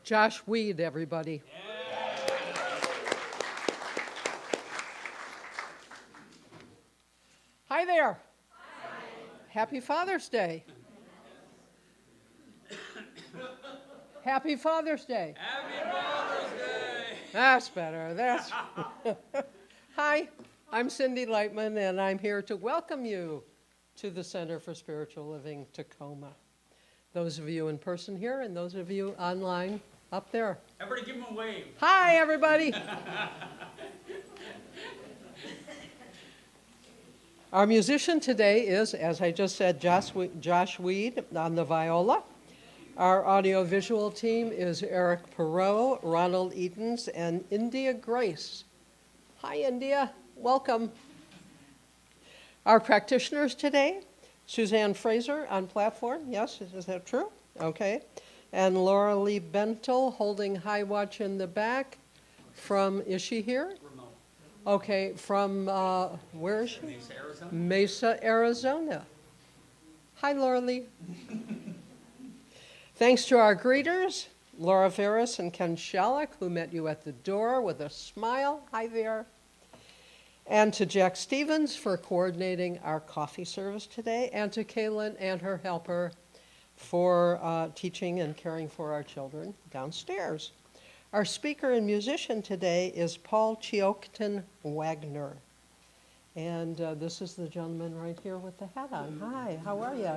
Josh Weed, everybody. Hi there. Hi. Happy Father's Day. Happy Father's Day. Happy Father's Day. That's better. Hi, I'm Cindie Leitman, and I'm here to welcome you to the Center for Spiritual Living, Tacoma. Those of you in person here and those of you online up there. Everybody give them a wave. Hi, everybody. Our musician today is, as I just said, Josh Weed on the viola. Our audiovisual team is Erik, Perrohe, Ronald Edens, and India Grace. Hi, India. Welcome. Our practitioners today, Suzanne Frazier on platform. Yes, is that true? Okay. And Laura Lee Bentel holding high watch in the back from, is she here? Remote. Okay, from, where is she? Mesa, Arizona. Mesa, Arizona. Hi, Laura Lee. Thanks to our greeters, Laura Ferris and Ken Shalek, who met you at the door with a smile. Hi there. And to Jack Stevens for coordinating our coffee service today, and to Kaylin and her helper for teaching and caring for our children downstairs. Our speaker and musician today is Paul Chiyokten Wagner. And this is the gentleman right here with the hat on. Hi, how are you?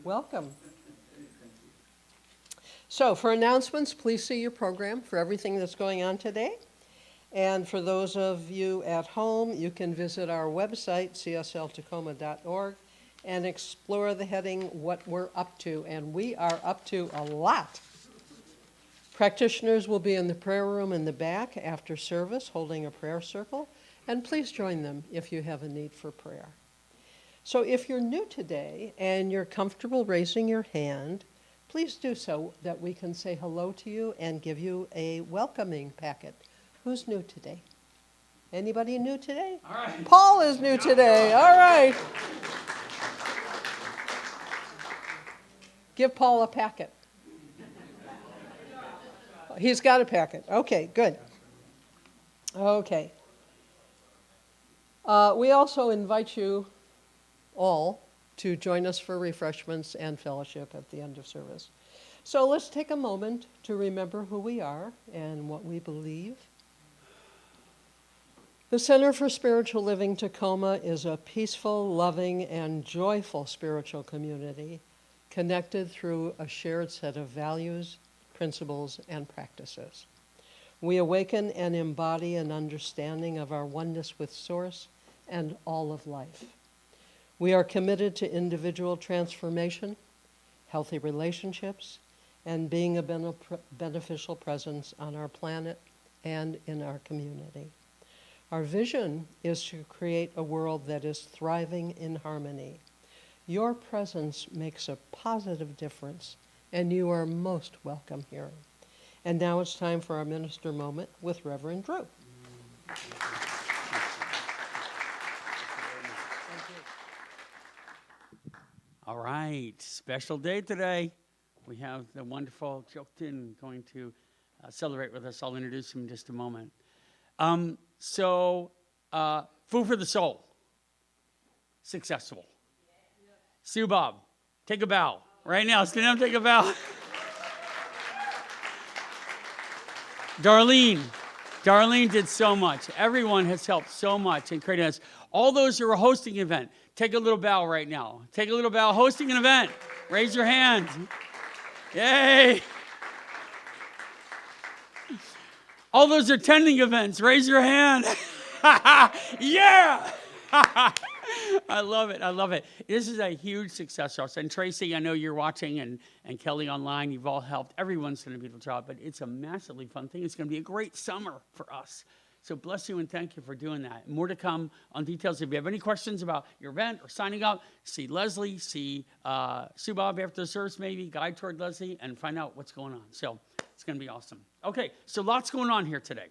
Welcome. So for announcements, please see your program for everything that's going on today. And for those of you at home, you can visit our website, csltacoma.org, and explore the heading, What We're Up To. And we are up to a lot. Practitioners will be in the prayer room in the back after service, holding a prayer circle. And please join them if you have a need for prayer. So if you're new today and you're comfortable raising your hand, please do so that we can say hello to you and give you a welcoming packet. Who's new today? Anybody new today? All right. Paul is new today. All right. Give Paul a packet. He's got a packet. Okay, good. Okay. We also invite you all to join us for refreshments and fellowship at the end of service. So let's take a moment to remember who we are and what we believe. The Center for Spiritual Living Tacoma is a peaceful, loving, and joyful spiritual community connected through a shared set of values, principles, and practices. We awaken and embody an understanding of our oneness with Source and all of life. We are committed to individual transformation, healthy relationships, and being a beneficial presence on our planet and in our community. Our vision is to create a world that is thriving in harmony. Your presence makes a positive difference, and you are most welcome here. And now it's time for our minister moment with Reverend Drew. All right, special day today. We have the wonderful Chiyokten going to celebrate with us. I'll introduce him in just a moment. Food for the soul. Successful. Sue Bob, take a bow. Right now, stand up, take a bow. Darlene did so much. Everyone has helped so much in creating this. All those who are hosting an event, take a little bow right now. Take a little bow hosting an event. Raise your hand. Yay. All those attending events, raise your hand. Yeah. I love it. This is a huge success for us. And Tracy, I know you're watching, and Kelly online, you've all helped. Everyone's done a beautiful job, but it's a massively fun thing. It's going to be a great summer for us. So bless you and thank you for doing that. More to come on details. If you have any questions about your event or signing up, see Leslie, see Sue Bob after the service maybe, guide toward Leslie, and find out what's going on. So it's going to be awesome. Okay, so lots going on here today.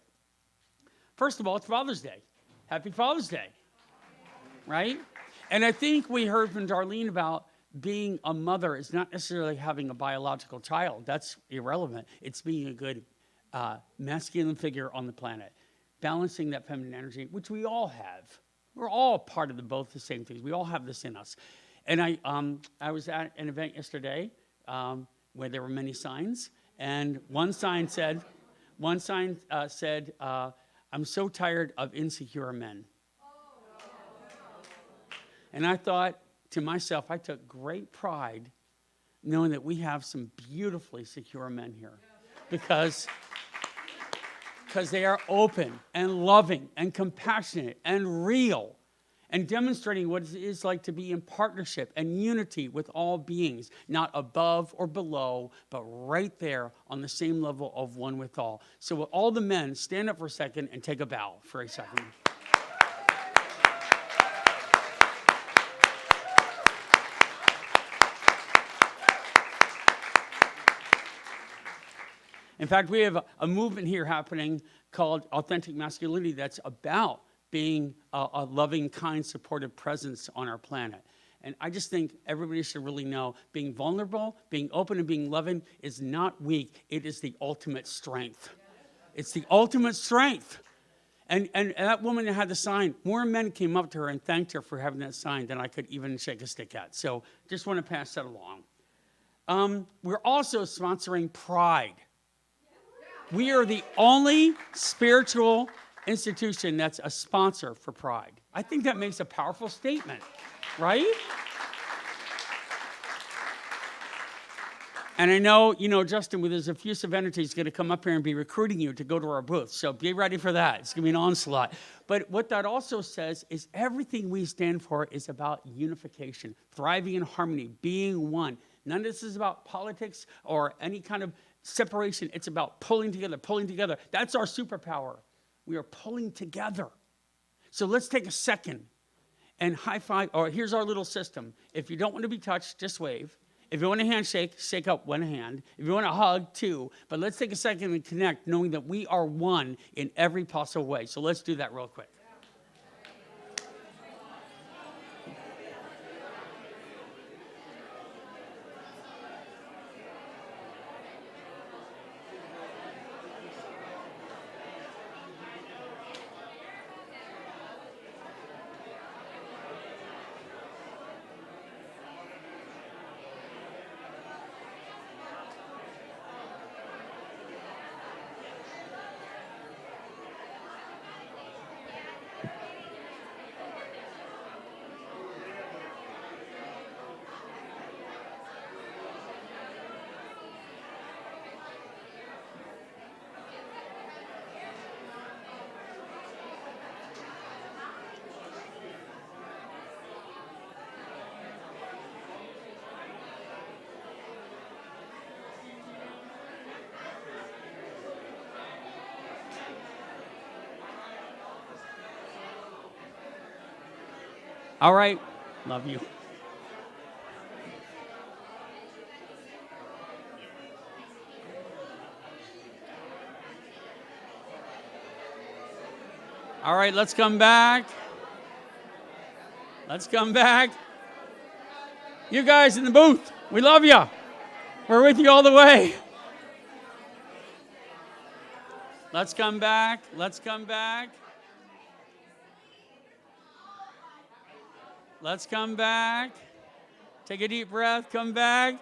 First of all, it's Father's Day. Happy Father's Day. Right? And I think we heard from Darlene about being a mother is not necessarily having a biological child. That's irrelevant. It's being a good masculine figure on the planet, balancing that feminine energy, which we all have. We're all part of both the same things. We all have this in us. And I was at an event yesterday where there were many signs, and one sign said, I'm so tired of insecure men. And I thought to myself, I took great pride knowing that we have some beautifully secure men here, because they are open and loving and compassionate and real, and demonstrating what it is like to be in partnership and unity with all beings, not above or below, but right there on the same level of one with all. So will all the men stand up for a second and take a bow for a second? In fact, we have a movement here happening called Authentic Masculinity that's about being a loving, kind, supportive presence on our planet. And I just think everybody should really know being vulnerable, being open, and being loving is not weak. It is the ultimate strength. It's the ultimate strength. And that woman that had the sign, more men came up to her and thanked her for having that sign than I could even shake a stick at. So just want to pass that along. We're also sponsoring Pride. We are the only spiritual institution that's a sponsor for Pride. I think that makes a powerful statement, right? And I know, Justin, with his effusive energy, is going to come up here and be recruiting you to go to our booth. So be ready for that. It's going to be an onslaught. But what that also says is everything we stand for is about unification, thriving in harmony, being one. None of this is about politics or any kind of separation. It's about pulling together. That's our superpower. We are pulling together. So let's take a second and high five, or here's our little system. If you don't want to be touched, just wave. If you want a handshake, shake up one hand. If you want a hug, two. But let's take a second and connect, knowing that we are one in every possible way. So let's do that real quick. All right. Love you. All right, let's come back. Let's come back. You guys in the booth, we love you. We're with you all the way. Let's come back. Let's come back. Let's come back. Take a deep breath. Come back.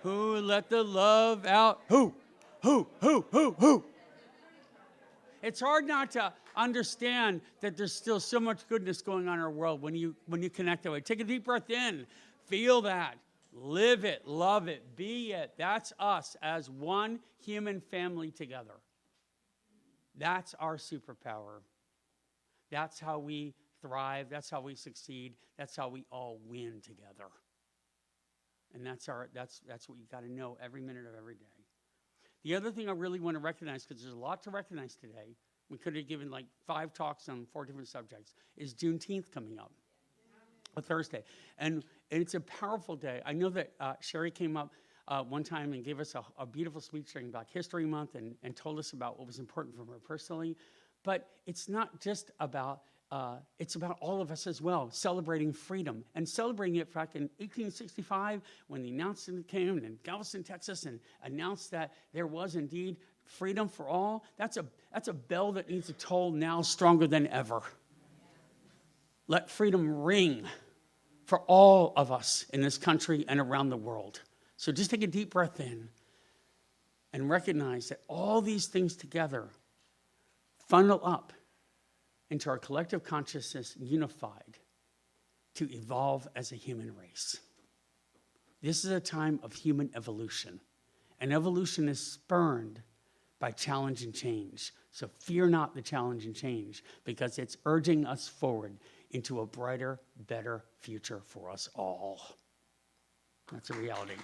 Who let the love out? Who? It's hard not to understand that there's still so much goodness going on in our world when you connect that way. Take a deep breath in. Feel that. Live it. Love it. Be it. That's us as one human family together. That's our superpower. That's how we thrive. That's how we succeed. That's how we all win together. And that's what you got to know every minute of every day. The other thing I really want to recognize, because there's a lot to recognize today, we could have given like 5 talks on 4 different subjects, is Juneteenth coming up, a Thursday. And it's a powerful day. I know that Sherry came up one time and gave us a beautiful speech during Black History Month and told us about what was important for her personally. But it's not just about it's about all of us as well, celebrating freedom. And celebrating it back in 1865 when the announcement came in Galveston, Texas, and announced that there was indeed freedom for all. That's a bell that needs to toll now stronger than ever. Let freedom ring for all of us in this country and around the world. So just take a deep breath in and recognize that all these things together funnel up into our collective consciousness unified to evolve as a human race. This is a time of human evolution, and evolution is spurned by challenge and change. So fear not the challenge and change, because it's urging us forward into a brighter, better future for us all. That's a reality.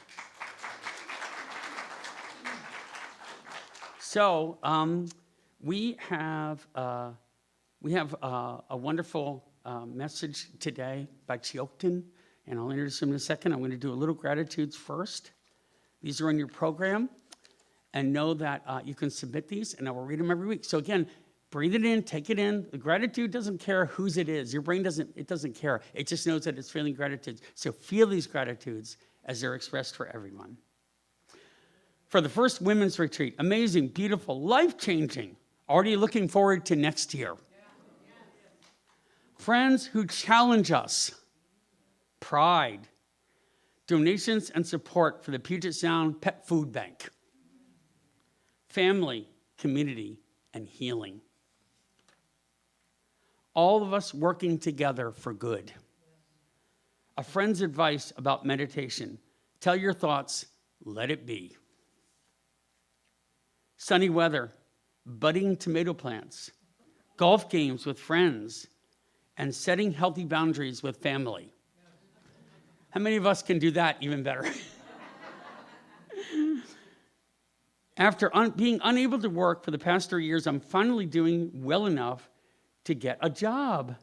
So we have a wonderful message today by Chiyokten, and I'll introduce him in a second. I'm going to do a little gratitudes first. These are in your program, and know that you can submit these, and I will read them every week. So again, breathe it in, take it in. The gratitude doesn't care whose it is. Your brain doesn't care. It just knows that it's feeling gratitude. So feel these gratitudes as they're expressed for everyone. For the first women's retreat, amazing, beautiful, life-changing. Already looking forward to next year. Friends who challenge us. Pride. Donations and support for the Puget Sound Pet Food Bank. Family, community, and healing. All of us working together for good. A friend's advice about meditation. Tell your thoughts, let it be. Sunny weather, budding tomato plants, golf games with friends, and setting healthy boundaries with family. How many of us can do that even better? After being unable to work for the past 3 years, I'm finally doing well enough to get a job.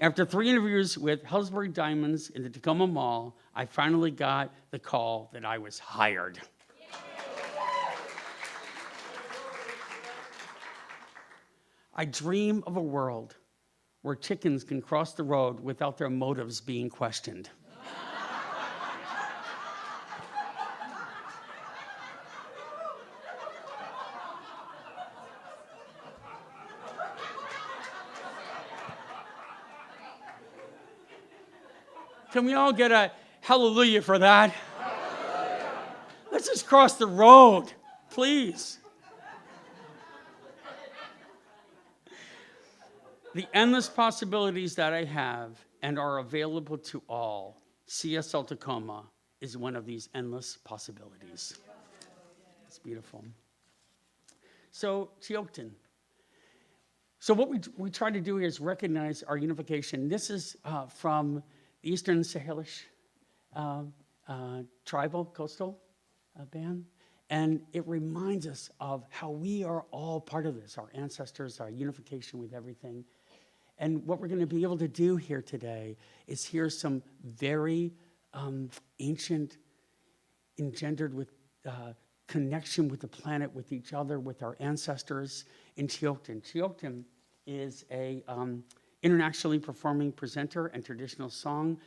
After 3 interviews with Hillsbury Diamonds in the Tacoma Mall, I finally got the call that I was hired. I dream of a world where chickens can cross the road without their motives being questioned. Can we all get a hallelujah for that? Hallelujah. Let's just cross the road, please. The endless possibilities that I have and are available to all, CSL Tacoma is one of these endless possibilities. It's beautiful. So, Chiyokten. So what we try to do here is recognize our unification. This is from the Eastern Salish tribal coastal band. And it reminds us of how we are all part of this, our ancestors, our unification with everything. And what we're going to be able to do here today is hear some very ancient, engendered with connection with the planet, with each other, with our ancestors in Chiyokten. Chiyokten is a internationally performing presenter and traditional song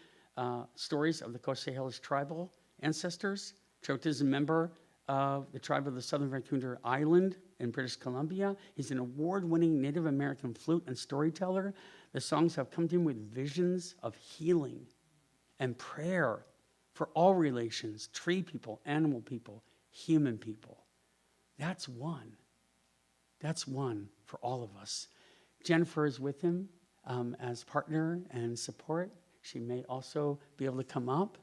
stories of the Coast Salish tribal ancestors. Chiyokten is a member of the tribe of the Southern Vancouver Island in British Columbia. He's an award-winning Native American flute and storyteller. The songs have come to him with visions of healing and prayer for all relations, tree people, animal people, human people. That's one. That's one for all of us. Jennifer is with him as partner and support. She may also be able to come up.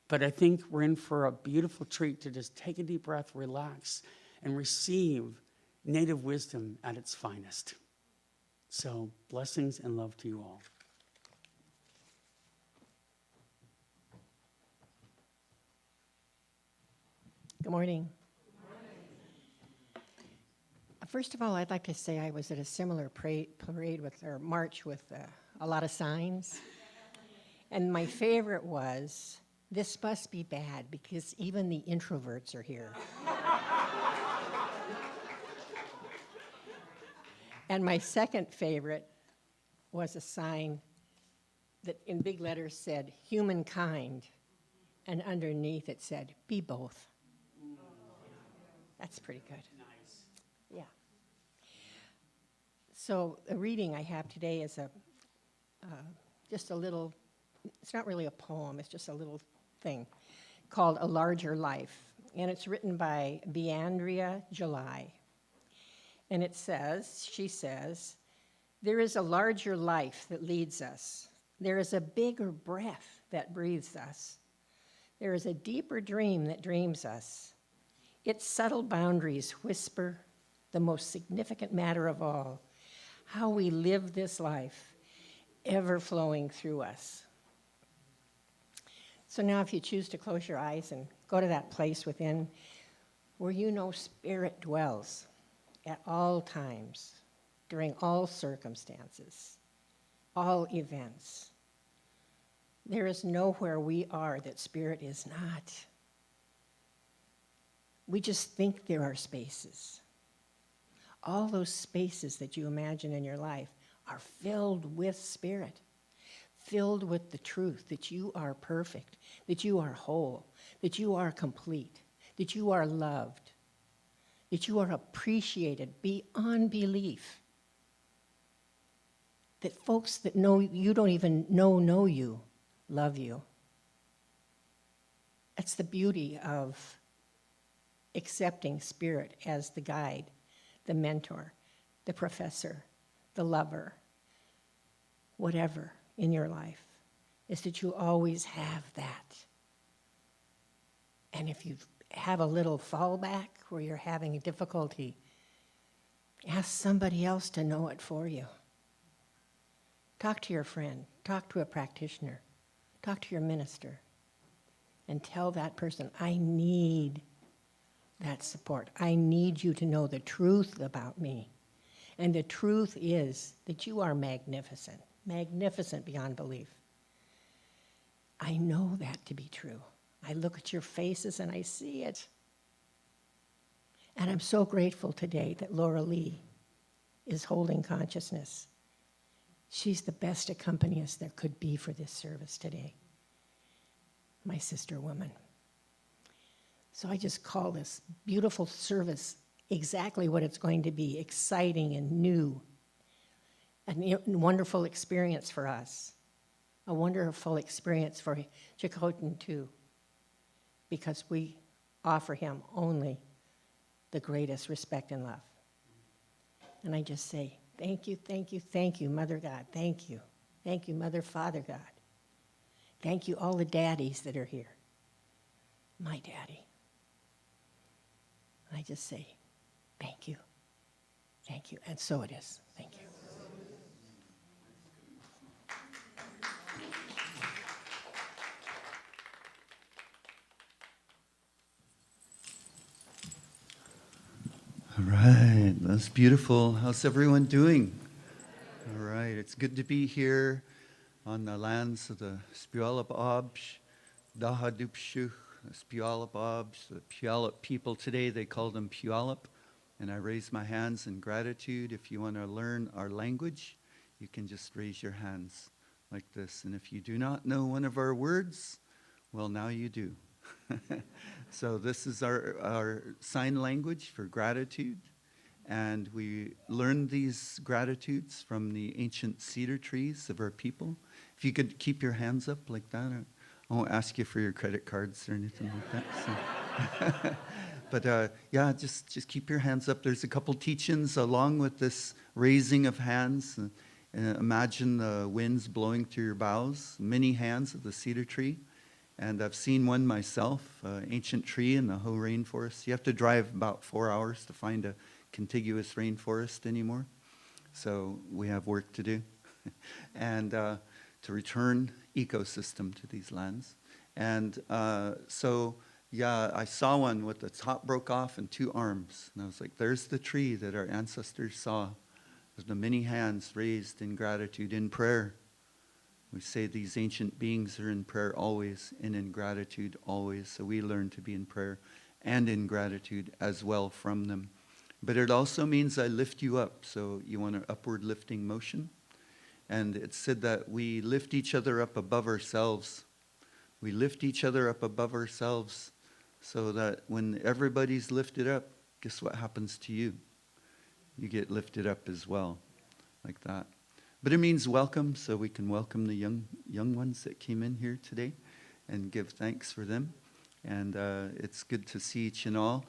But I think we're in for a beautiful treat to just take a deep breath, relax, and receive Native wisdom at its finest. So, blessings and love to you all. Good morning. First of all, I'd like to say I was at a similar parade with, or march with a lot of signs. And my favorite was, "This must be bad because even the introverts are here." And my second favorite was a sign that in big letters said humankind, and underneath it said be both. That's pretty good. Nice. Yeah. So the reading I have today is just a little, it's not really a poem, it's just a little thing called A Larger Life. And it's written by Beandria July. And it says, she says, there is a larger life that leads us. There is a bigger breath that breathes us. There is a deeper dream that dreams us. Its subtle boundaries whisper the most significant matter of all, how we live this life, ever flowing through us. So now if you choose to close your eyes and go to that place within where you know Spirit dwells at all times, during all circumstances, all events. There is nowhere we are that Spirit is not. We just think there are spaces. All those spaces that you imagine in your life are filled with Spirit, filled with the truth that you are perfect, that you are whole, that you are complete, that you are loved, that you are appreciated beyond belief, that folks that know you don't even know you love you. That's the beauty of accepting Spirit as the guide, the mentor, the professor, the lover, whatever in your life, is that you always have that. And if you have a little fallback where you're having a difficulty, ask somebody else to know it for you. Talk to your friend, talk to a practitioner, talk to your minister, and tell that person, I need that support. I need you to know the truth about me. And the truth is that you are magnificent, magnificent beyond belief. I know that to be true. I look at your faces and I see it. And I'm so grateful today that Laura Lee is holding consciousness. She's the best accompanist there could be for this service today. My sister woman. So I just call this beautiful service exactly what it's going to be, exciting and new. A wonderful experience for us. A wonderful experience for Chiyokten too, because we offer him only the greatest respect and love. And I just say, thank you, thank you, thank you, Mother God, thank you. Thank you, Mother, Father God. Thank you, all the daddies that are here. My daddy. I just say, thank you, and so it is. Thank you. All right, that's beautiful. How's everyone doing? All right, it's good to be here on the lands of the Spuyalep Obj, Dahadupshuch, the Spuyalep Obj, the Puyallup people. Today they call them Puyallup, and I raise my hands in gratitude. If you want to learn our language, you can just raise your hands like this. And if you do not know one of our words, well, now you do. So this is our sign language for gratitude, and we learned these gratitudes from the ancient cedar trees of our people. If you could keep your hands up like that, I won't ask you for your credit cards or anything like that. So. But yeah, just keep your hands up. There's a couple teachings along with this raising of hands. Imagine the winds blowing through your boughs, many hands of the cedar tree. And I've seen one myself, ancient tree in the Hoh rainforest. You have to drive about 4 hours to find a contiguous rainforest anymore. So we have work to do. And to return ecosystem to these lands. And so, yeah, I saw one with the top broke off and 2 arms. And I was like, there's the tree that our ancestors saw. There's the many hands raised in gratitude, in prayer. We say these ancient beings are in prayer always and in gratitude always. So we learn to be in prayer and in gratitude as well from them. But it also means I lift you up. So you want an upward lifting motion. And it said that we lift each other up above ourselves. We lift each other up above ourselves so that when everybody's lifted up, guess what happens to you? You get lifted up as well, like that. But it means welcome, so we can welcome the young ones that came in here today and give thanks for them. And it's good to see each and all.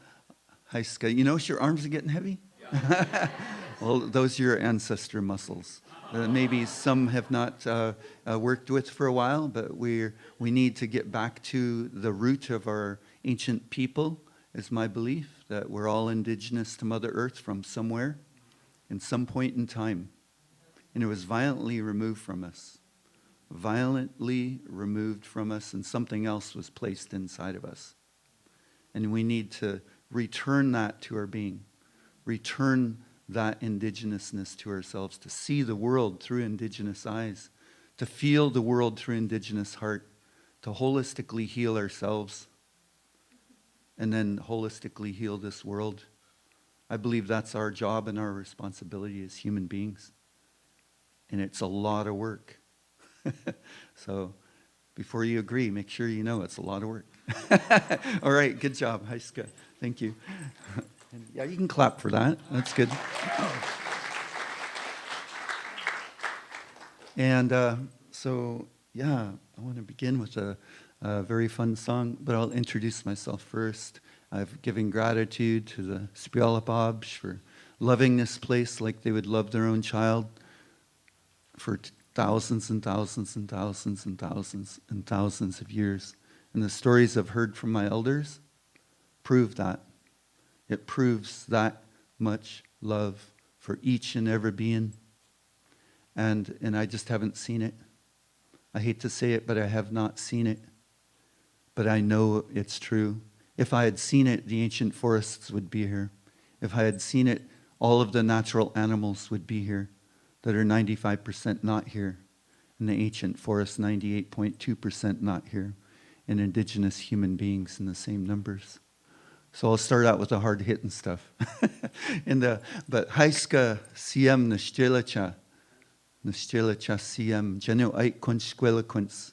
Hi, Sky. You notice your arms are getting heavy? Yeah. Well, those are your ancestor muscles. Maybe some have not worked with for a while, but we need to get back to the root of our ancient people, is my belief, that we're all indigenous to Mother Earth from somewhere, in some point in time. And it was violently removed from us. Violently removed from us, and something else was placed inside of us. And we need to return that to our being. Return that indigenousness to ourselves, to see the world through indigenous eyes, to feel the world through indigenous heart, to holistically heal ourselves, and then holistically heal this world. I believe that's our job and our responsibility as human beings. And it's a lot of work. So before you agree, make sure you know it's a lot of work. All right, good job. Hi, Scott. Thank you. And yeah, you can clap for that. That's good. And so, yeah, I want to begin with a very fun song, but I'll introduce myself first. I've given gratitude to the Sprialapabsh for loving this place like they would love their own child for thousands and thousands and thousands and thousands and thousands of years. And the stories I've heard from my elders prove that. It proves that much love for each and every being. And I just haven't seen it. I hate to say it, but I have not seen it. But I know it's true. If I had seen it, the ancient forests would be here. If I had seen it, all of the natural animals would be here that are 95% not here. And the ancient forests, 98.2% not here. And indigenous human beings in the same numbers. So I'll start out with the hard-hitting stuff. But Haiska Siem Nishtelacha Siem Genu Ait Kunch Squelakunts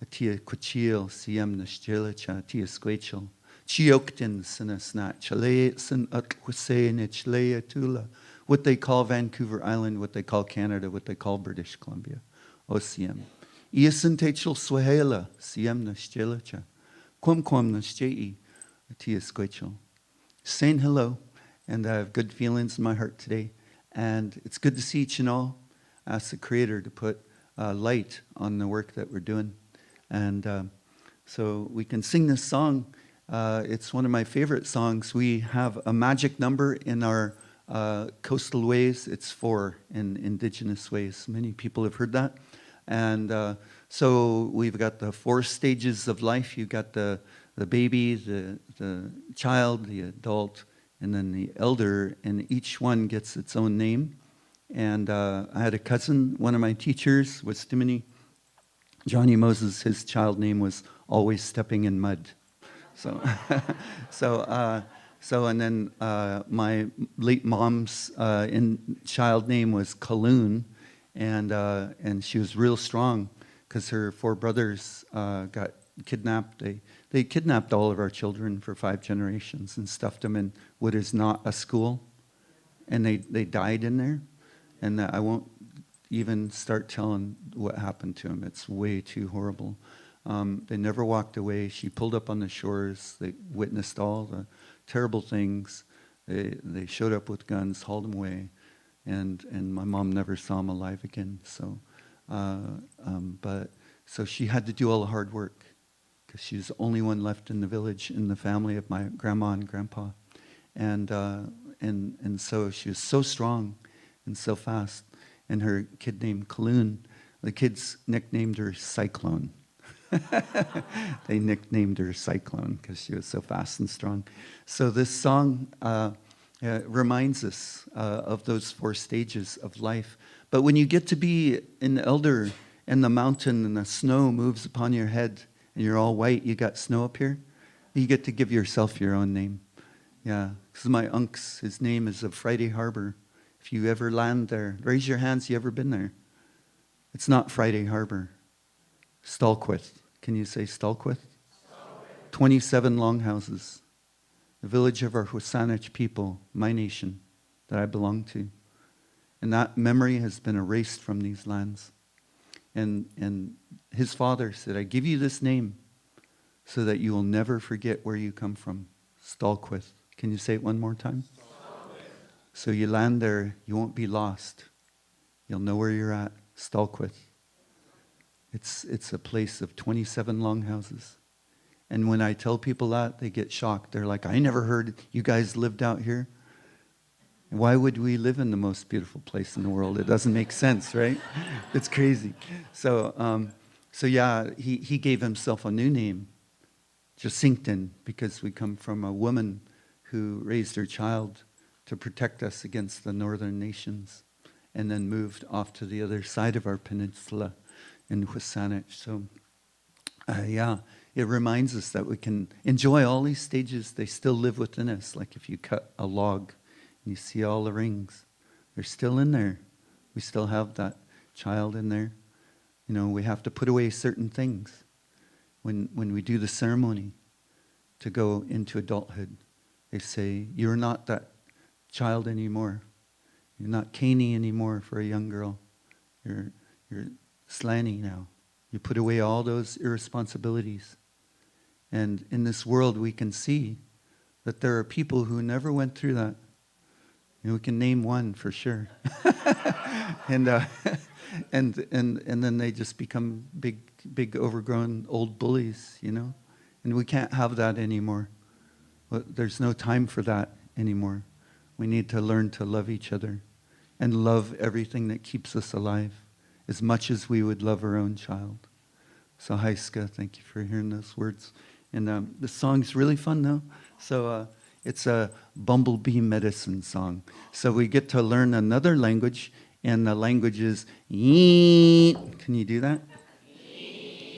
Atia Kuchil Siem Nishtelacha Tia Squachel Chiyokten Sinasnat Chale Sin Utwase Nichlea Tula, what they call Vancouver Island, what they call Canada, what they call British Columbia. O Siem. Iasin Techel Swahela Siem Nishtelacha Quam Nishtei Saying hello, and I have good feelings in my heart today, and it's good to see each and all. Ask the Creator to put light on the work that we're doing, and so we can sing this song. It's one of my favorite songs. We have a magic number in our coastal ways. It's 4 in indigenous ways. Many people have heard that, and so we've got the 4 stages of life. You've got the baby, the child, the adult, and then the elder, and each one gets its own name. And I had a cousin, one of my teachers was Stimony. Johnny Moses, his child name was Always Stepping in Mud. So, and then my late mom's child name was Kaloon, and she was real strong because her 4 brothers got kidnapped. They kidnapped all of our children for 5 generations and stuffed them in what is not a school. And they died in there. And I won't even start telling what happened to them. It's way too horrible. They never walked away. She pulled up on the shores. They witnessed all the terrible things. They showed up with guns, hauled them away. And my mom never saw them alive again. So, so she had to do all the hard work, because she was the only one left in the village, in the family of my grandma and grandpa. And so she was so strong and so fast. And her kid named Kaloon, the kids nicknamed her Cyclone. They nicknamed her Cyclone because she was so fast and strong. So this song reminds us of those 4 stages of life. But when you get to be an elder and the mountain and the snow moves upon your head, and you're all white, you got snow up here, you get to give yourself your own name. Yeah, because my unc's, his name is of Friday Harbor. If you ever land there, raise your hands, you ever been there? It's not Friday Harbor. Stalquist. Can you say Stalquist? 27 longhouses. The village of our Salish people, my nation, that I belong to. And that memory has been erased from these lands. And his father said, I give you this name so that you will never forget where you come from. Stalquist. Can you say it one more time? So you land there, you won't be lost. You'll know where you're at. Stalquist. It's a place of 27 longhouses. And when I tell people that, they get shocked. They're like, I never heard you guys lived out here. Why would we live in the most beautiful place in the world? It doesn't make sense, right? It's crazy. So yeah, he gave himself a new name, Chiyokten, because we come from a woman who raised her child to protect us against the northern nations, and then moved off to the other side of our peninsula in Salish. So yeah, it reminds us that we can enjoy all these stages. They still live within us. Like if you cut a log and you see all the rings, they're still in there. We still have that child in there. You know, we have to put away certain things when we do the ceremony to go into adulthood. They say, you're not that child anymore. You're not caney anymore for a young girl. You're slanny now. You put away all those irresponsibilities. And in this world, we can see that there are people who never went through that. And we can name one for sure. and then they just become big overgrown old bullies, you know. And we can't have that anymore. There's no time for that anymore. We need to learn to love each other and love everything that keeps us alive as much as we would love our own child. So Heiska, thank you for hearing those words. And the song's really fun though. So it's a bumblebee medicine song. So we get to learn another language, and the language is Can you do that?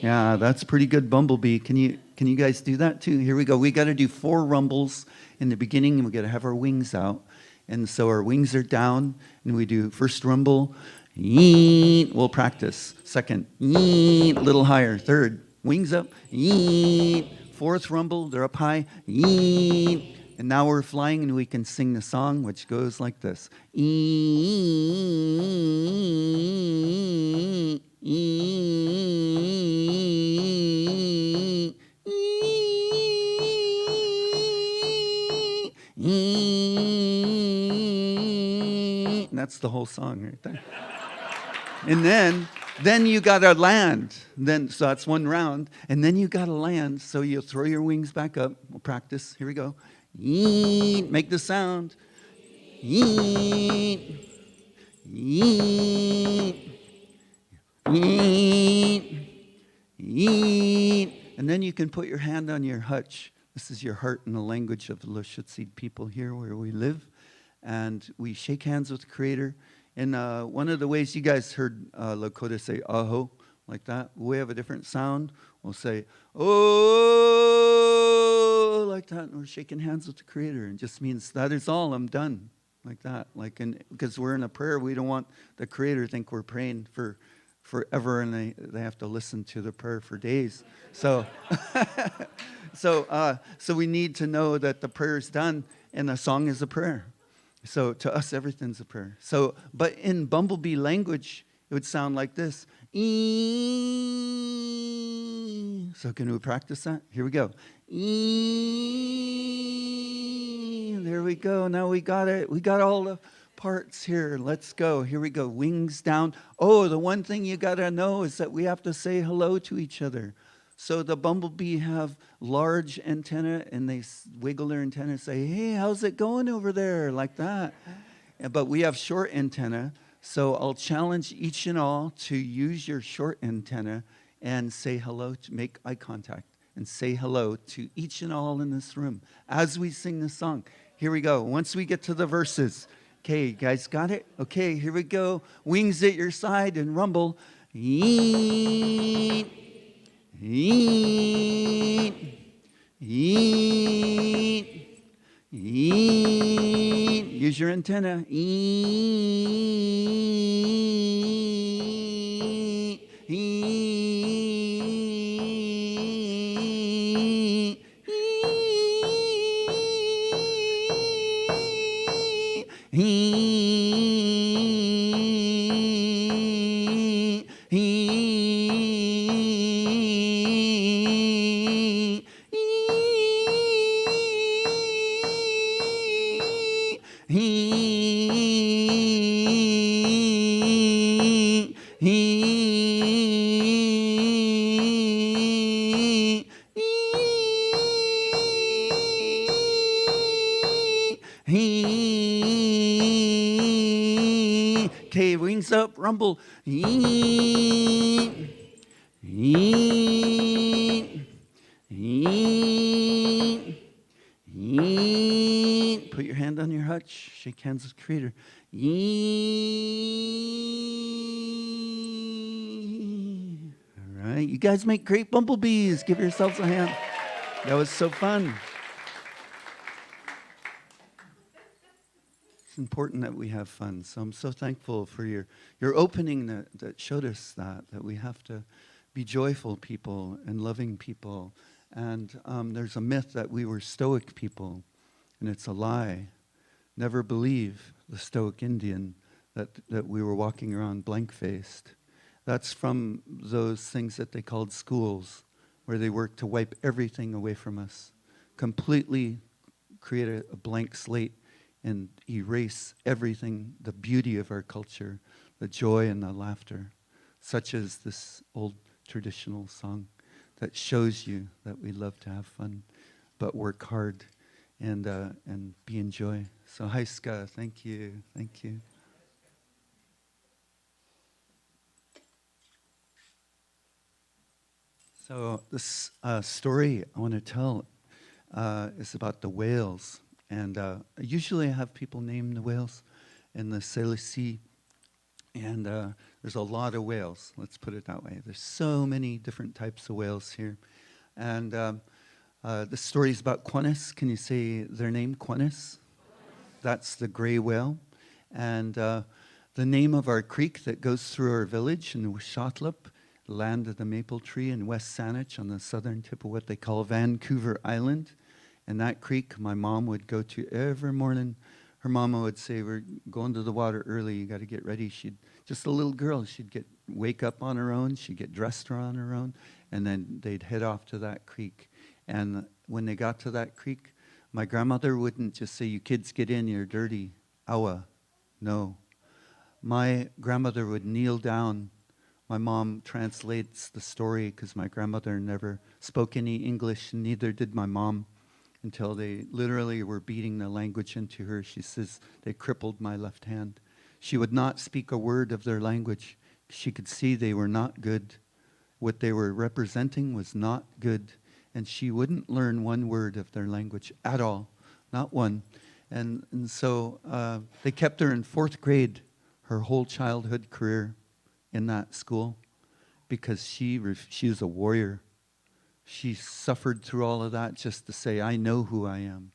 Yeah, that's pretty good, bumblebee. Can you guys do that too? Here we go. We got to do 4 rumbles in the beginning, and we got to have our wings out. And so our wings are down, and we do first rumble. We'll practice. Second, a little higher. Third, wings up. Fourth rumble, they're up high. And now we're flying, and we can sing the song, which goes like this. And that's the whole song right there. And then you gotta land. So that's one round. And then you gotta land. So you'll throw your wings back up. We'll practice. Here we go. Make the sound. And then you can put your hand on your hutch. This is your heart in the language of the Lushootseed people here where we live. And we shake hands with the Creator. And one of the ways you guys heard Lakota say, aho, like that. We have a different sound. We'll say, oh, like that. And we're shaking hands with the Creator. And it just means that is all, I'm done. Like that. Because we're in a prayer, we don't want the Creator to think we're praying for forever, and they have to listen to the prayer for days. So, so we need to know that the prayer is done, and the song is a prayer. So to us, everything's a prayer. So, but in bumblebee language, it would sound like this. So can we practice that? Here we go. There we go. Now we got it. We got all the parts here. Let's go. Here we go. Wings down. Oh, the one thing you got to know is that we have to say hello to each other. So the bumblebee have large antenna, and they wiggle their antenna and say, hey, how's it going over there? Like that. But we have short antenna. So I'll challenge each and all to use your short antenna and say hello, to make eye contact and say hello to each and all in this room as we sing this song. Here we go. Once we get to the verses. Okay, you guys got it? Okay, here we go. Wings at your side and rumble. Use your antenna. wings up, rumble. Eat, eat, eat, eat. Put your hand on your hutch. Shake hands with Creator. Eat. All right. You guys make great bumblebees. Give yourselves a hand. That was so fun. It's important that we have fun. So I'm so thankful for your opening that showed us that we have to be joyful people and loving people. And there's a myth that we were stoic people, and it's a lie. Never believe the stoic Indian that we were walking around blank-faced. That's from those things that they called schools, where they worked to wipe everything away from us, completely create a blank slate and erase everything, the beauty of our culture, the joy and the laughter, such as this old traditional song that shows you that we love to have fun, but work hard and be in joy. So Haiska, thank you. So this story I want to tell is about the whales. And usually I have people name the whales in the Salish Sea. And there's a lot of whales, let's put it that way. There's so many different types of whales here. And the story is about Quannis. Can you say their name, Quannis? That's the gray whale. And the name of our creek that goes through our village in Wishatlup, land of the maple tree in West Saanich on the southern tip of what they call Vancouver Island. And that creek, my mom would go to every morning. Her mama would say, we're going to the water early, you got to get ready. Just a little girl, she'd wake up on her own, she'd get dressed on her own, and then they'd head off to that creek. And when they got to that creek, my grandmother wouldn't just say, you kids get in, you're dirty. Awa. No. My grandmother would kneel down. My mom translates the story because my grandmother never spoke any English, and neither did my mom, until they literally were beating the language into her. She says, they crippled my left hand. She would not speak a word of their language. She could see they were not good. What they were representing was not good. And she wouldn't learn one word of their language at all, not one. And so they kept her in 4th grade, her whole childhood career in that school, because she was a warrior. She suffered through all of that just to say, I know who I am.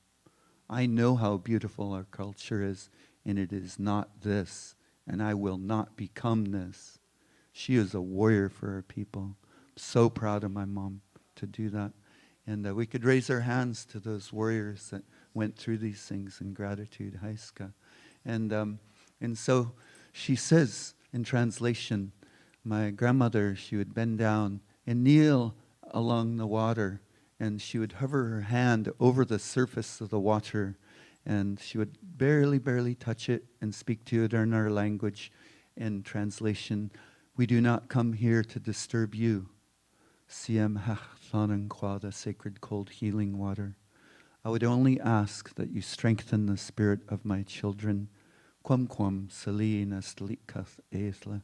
I know how beautiful our culture is, and it is not this, and I will not become this. She is a warrior for her people. I'm so proud of my mom to do that. And we could raise our hands to those warriors that went through these things in gratitude, Haiska. And so she says, in translation, my grandmother, she would bend down and kneel along the water, and she would hover her hand over the surface of the water, and she would barely touch it and speak to it in our language. In translation, we do not come here to disturb you. Siem hach thanan kwa, the sacred cold healing water. I would only ask that you strengthen the spirit of my children, quam sali nastlikas esla,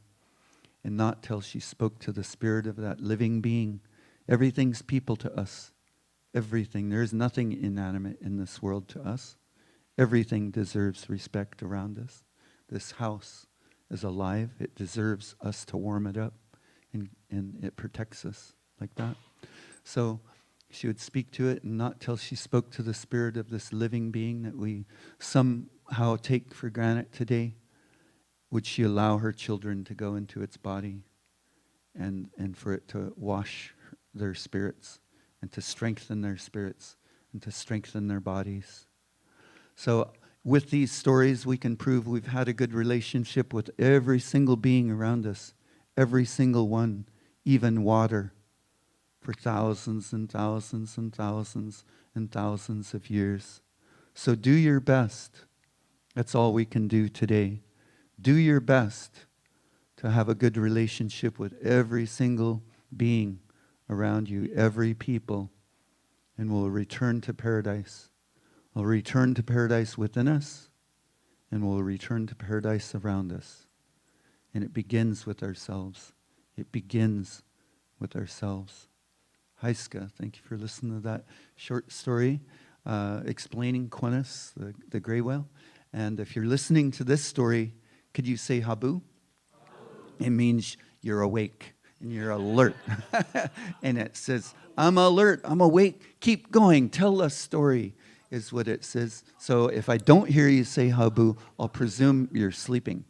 and not till she spoke to the spirit of that living being. Everything's people to us. Everything. There is nothing inanimate in this world to us. Everything deserves respect around us. This house is alive. It deserves us to warm it up, and it protects us like that. So she would speak to it, and not till she spoke to the spirit of this living being that we somehow take for granted today, would she allow her children to go into its body and for it to wash their spirits and to strengthen their spirits and to strengthen their bodies. So with these stories, we can prove we've had a good relationship with every single being around us, every single one, even water, for thousands and thousands and thousands and thousands of years. So do your best. That's all we can do today. Do your best to have a good relationship with every single being around you, every people, and we'll return to paradise. We'll return to paradise within us, and we'll return to paradise around us. And it begins with ourselves. It begins with ourselves. Heiska, thank you for listening to that short story explaining Quinnis, the gray whale. And if you're listening to this story, could you say habu? It means you're awake and you're alert. And it says, I'm alert, I'm awake, keep going, tell a story, is what it says. So if I don't hear you say habu, I'll presume you're sleeping.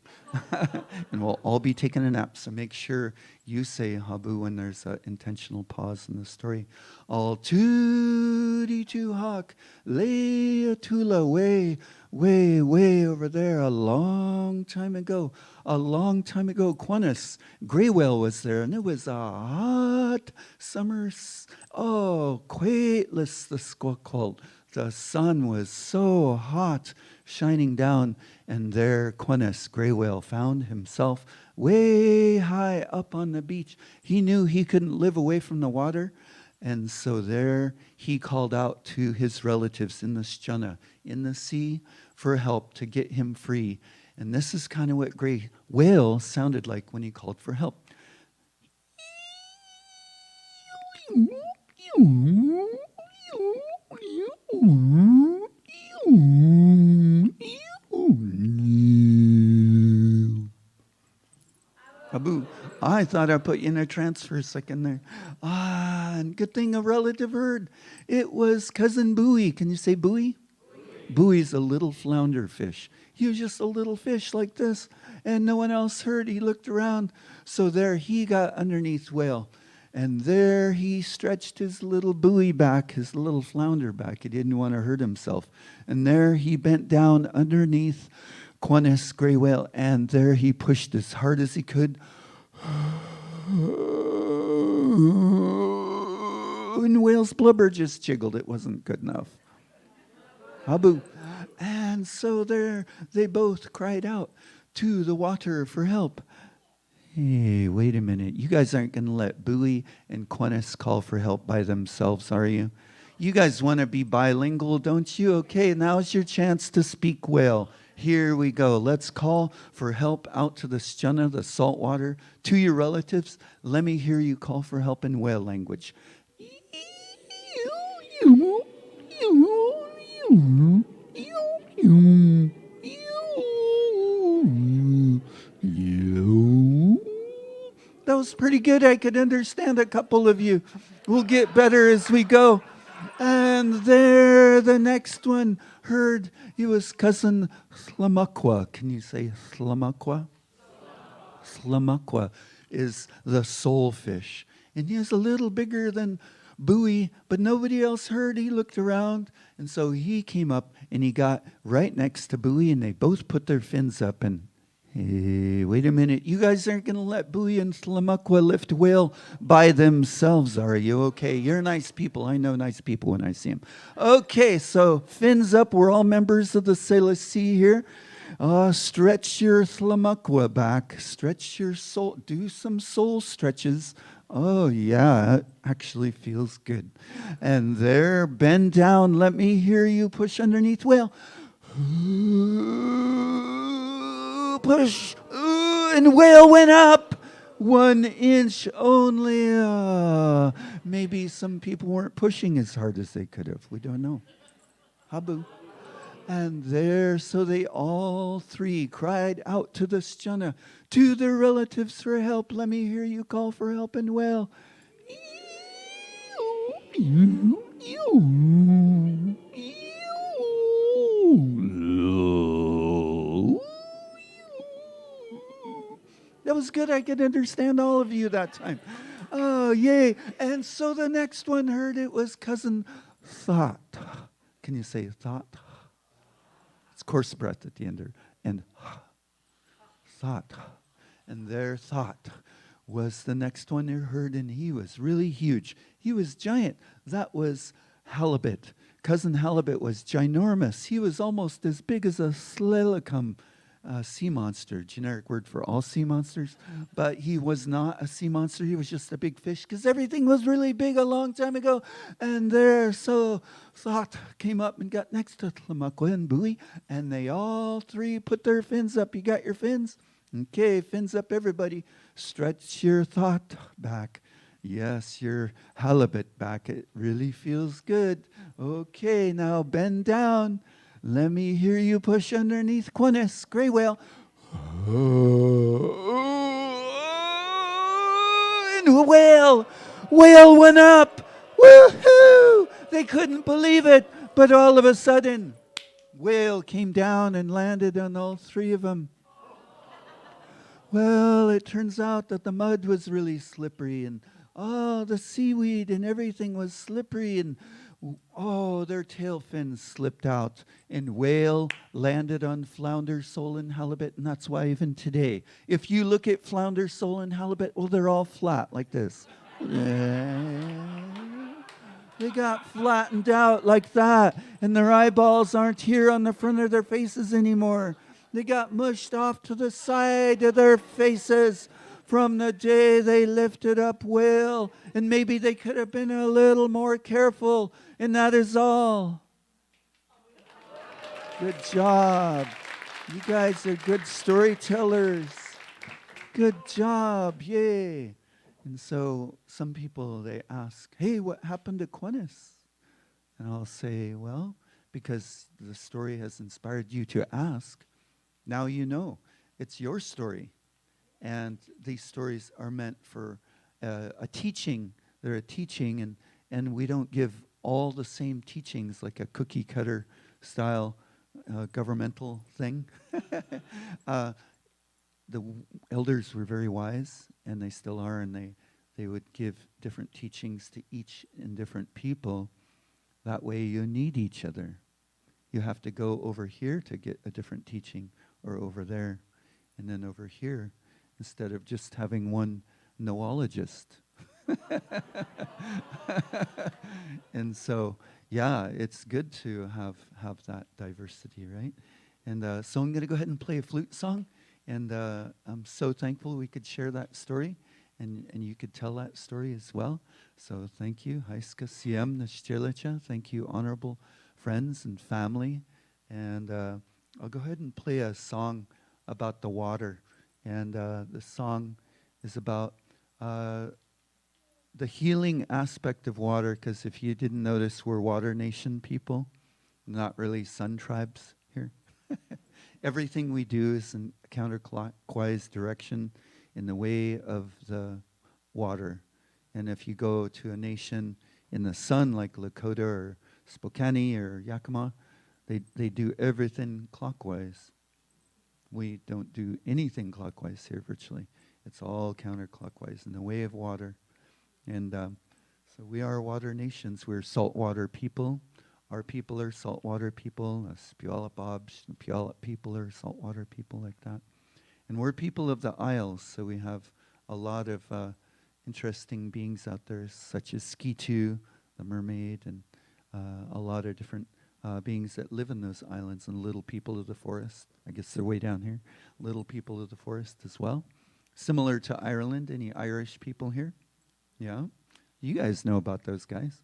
And we'll all be taking a nap. So make sure you say habu when there's an intentional pause in the story. All tooty too hawk, lay a tula way over there a long time ago. A long time ago, Quinnis, gray whale was there, and it was a hot summer. Quaitless, the squawk called. The sun was so hot, shining down, and there Quinnis, gray whale, found himself way high up on the beach. He knew he couldn't live away from the water, and so there he called out to his relatives in the Sjunna, in the sea, for help to get him free. And this is kind of what gray whale sounded like when he called for help. Abu, I thought I put you in a trance for a second there. And good thing a relative heard. It was cousin Bourrée. Can you say Bourrée? Bowie's a little flounder fish. He was just a little fish like this, and no one else heard. He looked around. So there he got underneath whale. And there he stretched his little buoy back, his little flounder back. He didn't want to hurt himself. And there he bent down underneath Quinnis, gray whale, and there he pushed as hard as he could. And whale's blubber just jiggled. It wasn't good enough. Abu. And so there they both cried out to the water for help. Hey, wait a minute. You guys aren't going to let Bourrée and Quinnis call for help by themselves, are you? You guys want to be bilingual, don't you? Okay, now's your chance to speak whale. Here we go. Let's call for help out to the Sjunna, the salt water, to your relatives. Let me hear you call for help in whale language. That was pretty good. I could understand a couple of you. We'll get better as we go. And there the next one heard he was cousin Slamakwa. Can you say Slamakwa? Slamakwa is the soulfish. And he was a little bigger than Bourrée, but nobody else heard. He looked around, and so he came up and he got right next to Bourrée, and they both put their fins up. And hey, wait a minute. You guys aren't going to let Bourrée and Slamakwa lift whale by themselves, are you? Okay, you're nice people. I know nice people when I see them. Okay, so fins up. We're all members of the Salish Sea here. Stretch your Slamakwa back. Stretch your soul. Do some soul stretches. Oh, yeah, it actually feels good. And there, bend down. Let me hear you push underneath whale. Push. And whale went up 1 inch only. Maybe some people weren't pushing as hard as they could have. We don't know. Habu. And there, so they all three cried out to the Sjunna, to their relatives for help. Let me hear you call for help in whale. That was good. I could understand all of you that time. Oh, yay. And so the next one heard it was cousin Thought. Can you say Thought? It's coarse breath at the end there. And Thought. And their Thought was the next one they heard, and he was really huge. He was giant. That was halibut. Cousin halibut was ginormous. He was almost as big as a Slelacum sea monster, generic word for all sea monsters. But he was not a sea monster. He was just a big fish because everything was really big a long time ago. And there, so Thought came up and got next to Slamakwa and Bourrée, and they all three put their fins up. You got your fins? Okay, fins up, everybody. Stretch your thought back. Yes, your halibut back. It really feels good. Okay, now bend down. Let me hear you push underneath Quinnis. Gray whale. And whale. Whale went up. Woohoo! They couldn't believe it. But all of a sudden, whale came down and landed on all three of them. Well, it turns out that the mud was really slippery, and the seaweed and everything was slippery, and their tail fins slipped out, and whale landed on flounder, sole, and halibut, and that's why even today, if you look at flounder, sole, and halibut, well, they're all flat like this. They got flattened out like that, and their eyeballs aren't here on the front of their faces anymore. They got mushed off to the side of their faces from the day they lifted up whale. And maybe they could have been a little more careful, and that is all. Good job. You guys are good storytellers. Good job. Yay. And so some people, they ask, hey, what happened to Quinnis? And I'll say, well, because the story has inspired you to ask, now you know. It's your story. And these stories are meant for a teaching. They're a teaching, and we don't give all the same teachings like a cookie cutter style governmental thing. The elders were very wise, and they still are, and they would give different teachings to each and different people. That way you need each other. You have to go over here to get a different teaching, or over there, and then over here, instead of just having one noologist. And so, yeah, it's good to have that diversity, right? And so I'm going to go ahead and play a flute song. And I'm so thankful we could share that story, and you could tell that story as well. So thank you. Haiska Siem Nashtirlicha. Thank you, honorable friends and family. And I'll go ahead and play a song about the water. And the song is about the healing aspect of water, because if you didn't notice, we're water nation people, not really sun tribes here. Everything we do is in counterclockwise direction in the way of the water. And if you go to a nation in the sun like Lakota or Spokane or Yakima, they do everything clockwise. We don't do anything clockwise here virtually. It's all counterclockwise in the way of water. And so we are water nations. We're saltwater people. Our people are saltwater people. Puyallup Obs, Puyallup people are saltwater people like that. And we're people of the Isles, so we have a lot of interesting beings out there, such as Skitu, the mermaid, and a lot of different beings that live in those islands, and little people of the forest. I guess they're way down here. Little people of the forest as well. Similar to Ireland. Any Irish people here? Yeah? You guys know about those guys.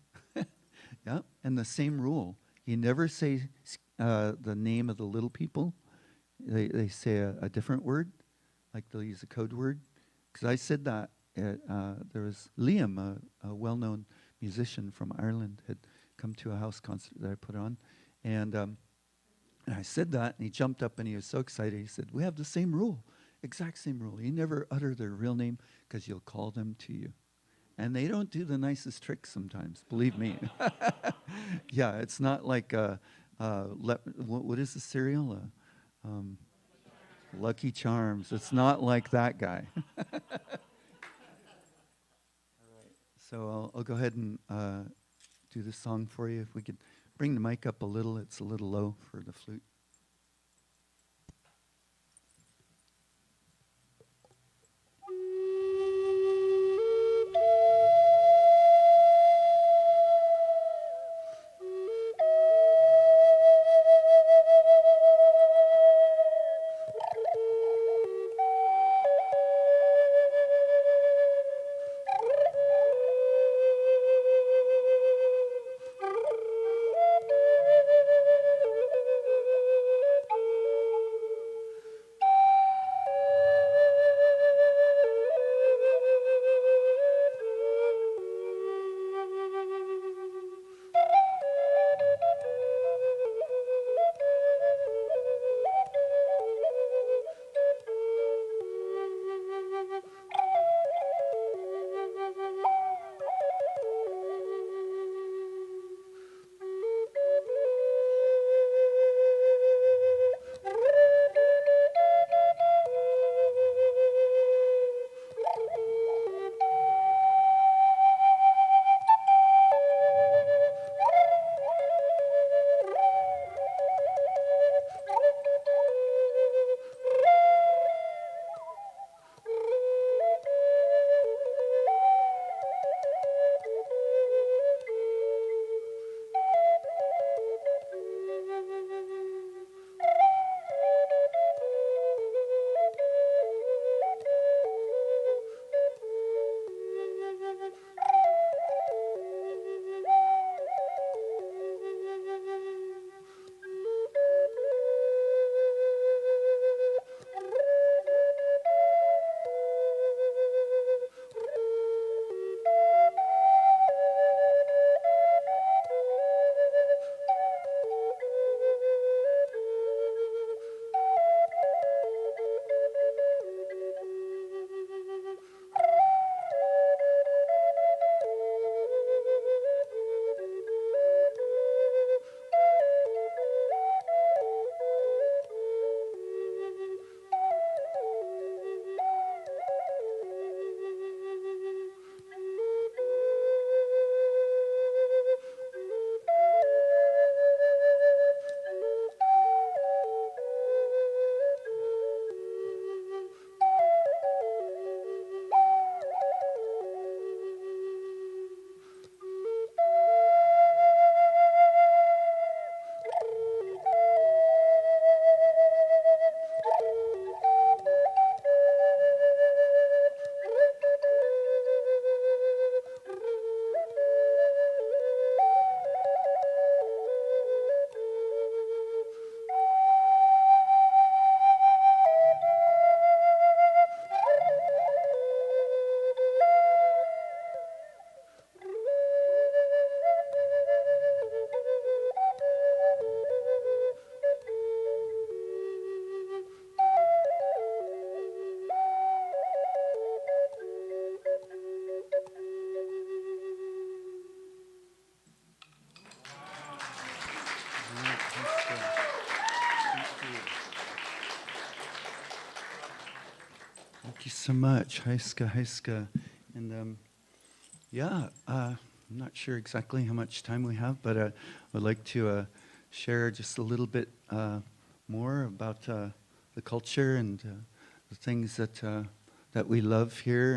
Yeah, and the same rule. You never say the name of the little people. They say a different word, like they'll use a code word. Because I said that. There was Liam, a well-known musician from Ireland, had come to a house concert that I put on. And I said that, and he jumped up, and he was so excited. He said, we have the same rule, exact same rule. You never utter their real name, because you'll call them to you. And they don't do the nicest tricks sometimes, believe me. Yeah, it's not like, what is the cereal? Lucky Charms. It's not like that guy. All right, so I'll go ahead and do this song for you. If we could bring the mic up a little, it's a little low for the flute. you so much. Heiska, Heiska. And I'm not sure exactly how much time we have, but I'd like to share just a little bit more about the culture and the things that we love here.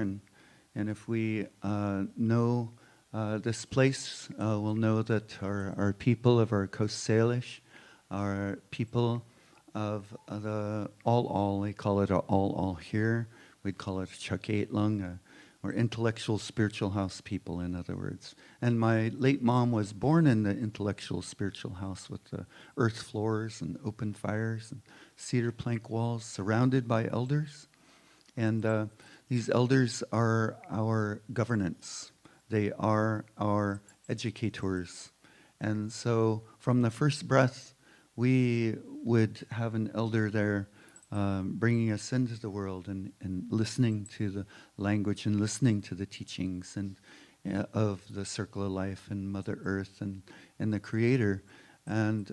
And if we know this place, we'll know that our people of our Coast Salish are people of the all, they call it a all here. We'd call it Chiyokten, or intellectual spiritual house people, in other words. And my late mom was born in the intellectual spiritual house with the earth floors and open fires and cedar plank walls surrounded by elders. And these elders are our governance. They are our educators. And so from the first breath, we would have an elder there bringing us into the world and listening to the language and listening to the teachings and of the circle of life and Mother Earth and the Creator. And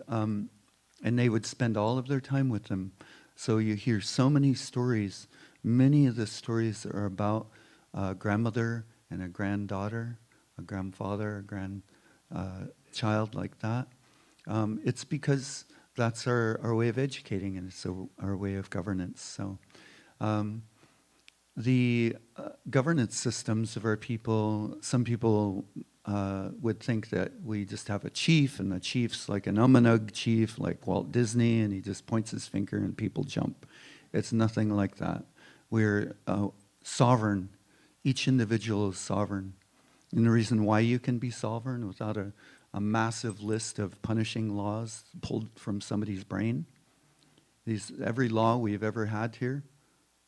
they would spend all of their time with them. So you hear so many stories. Many of the stories are about a grandmother and a granddaughter, a grandfather, a grandchild like that. It's because that's our way of educating, and it's our way of governance. So the governance systems of our people, some people would think that we just have a chief, and the chief's like an Umanug chief, like Walt Disney, and he just points his finger and people jump. It's nothing like that. We're sovereign. Each individual is sovereign. And the reason why you can be sovereign without a massive list of punishing laws pulled from somebody's brain. Every law we've ever had here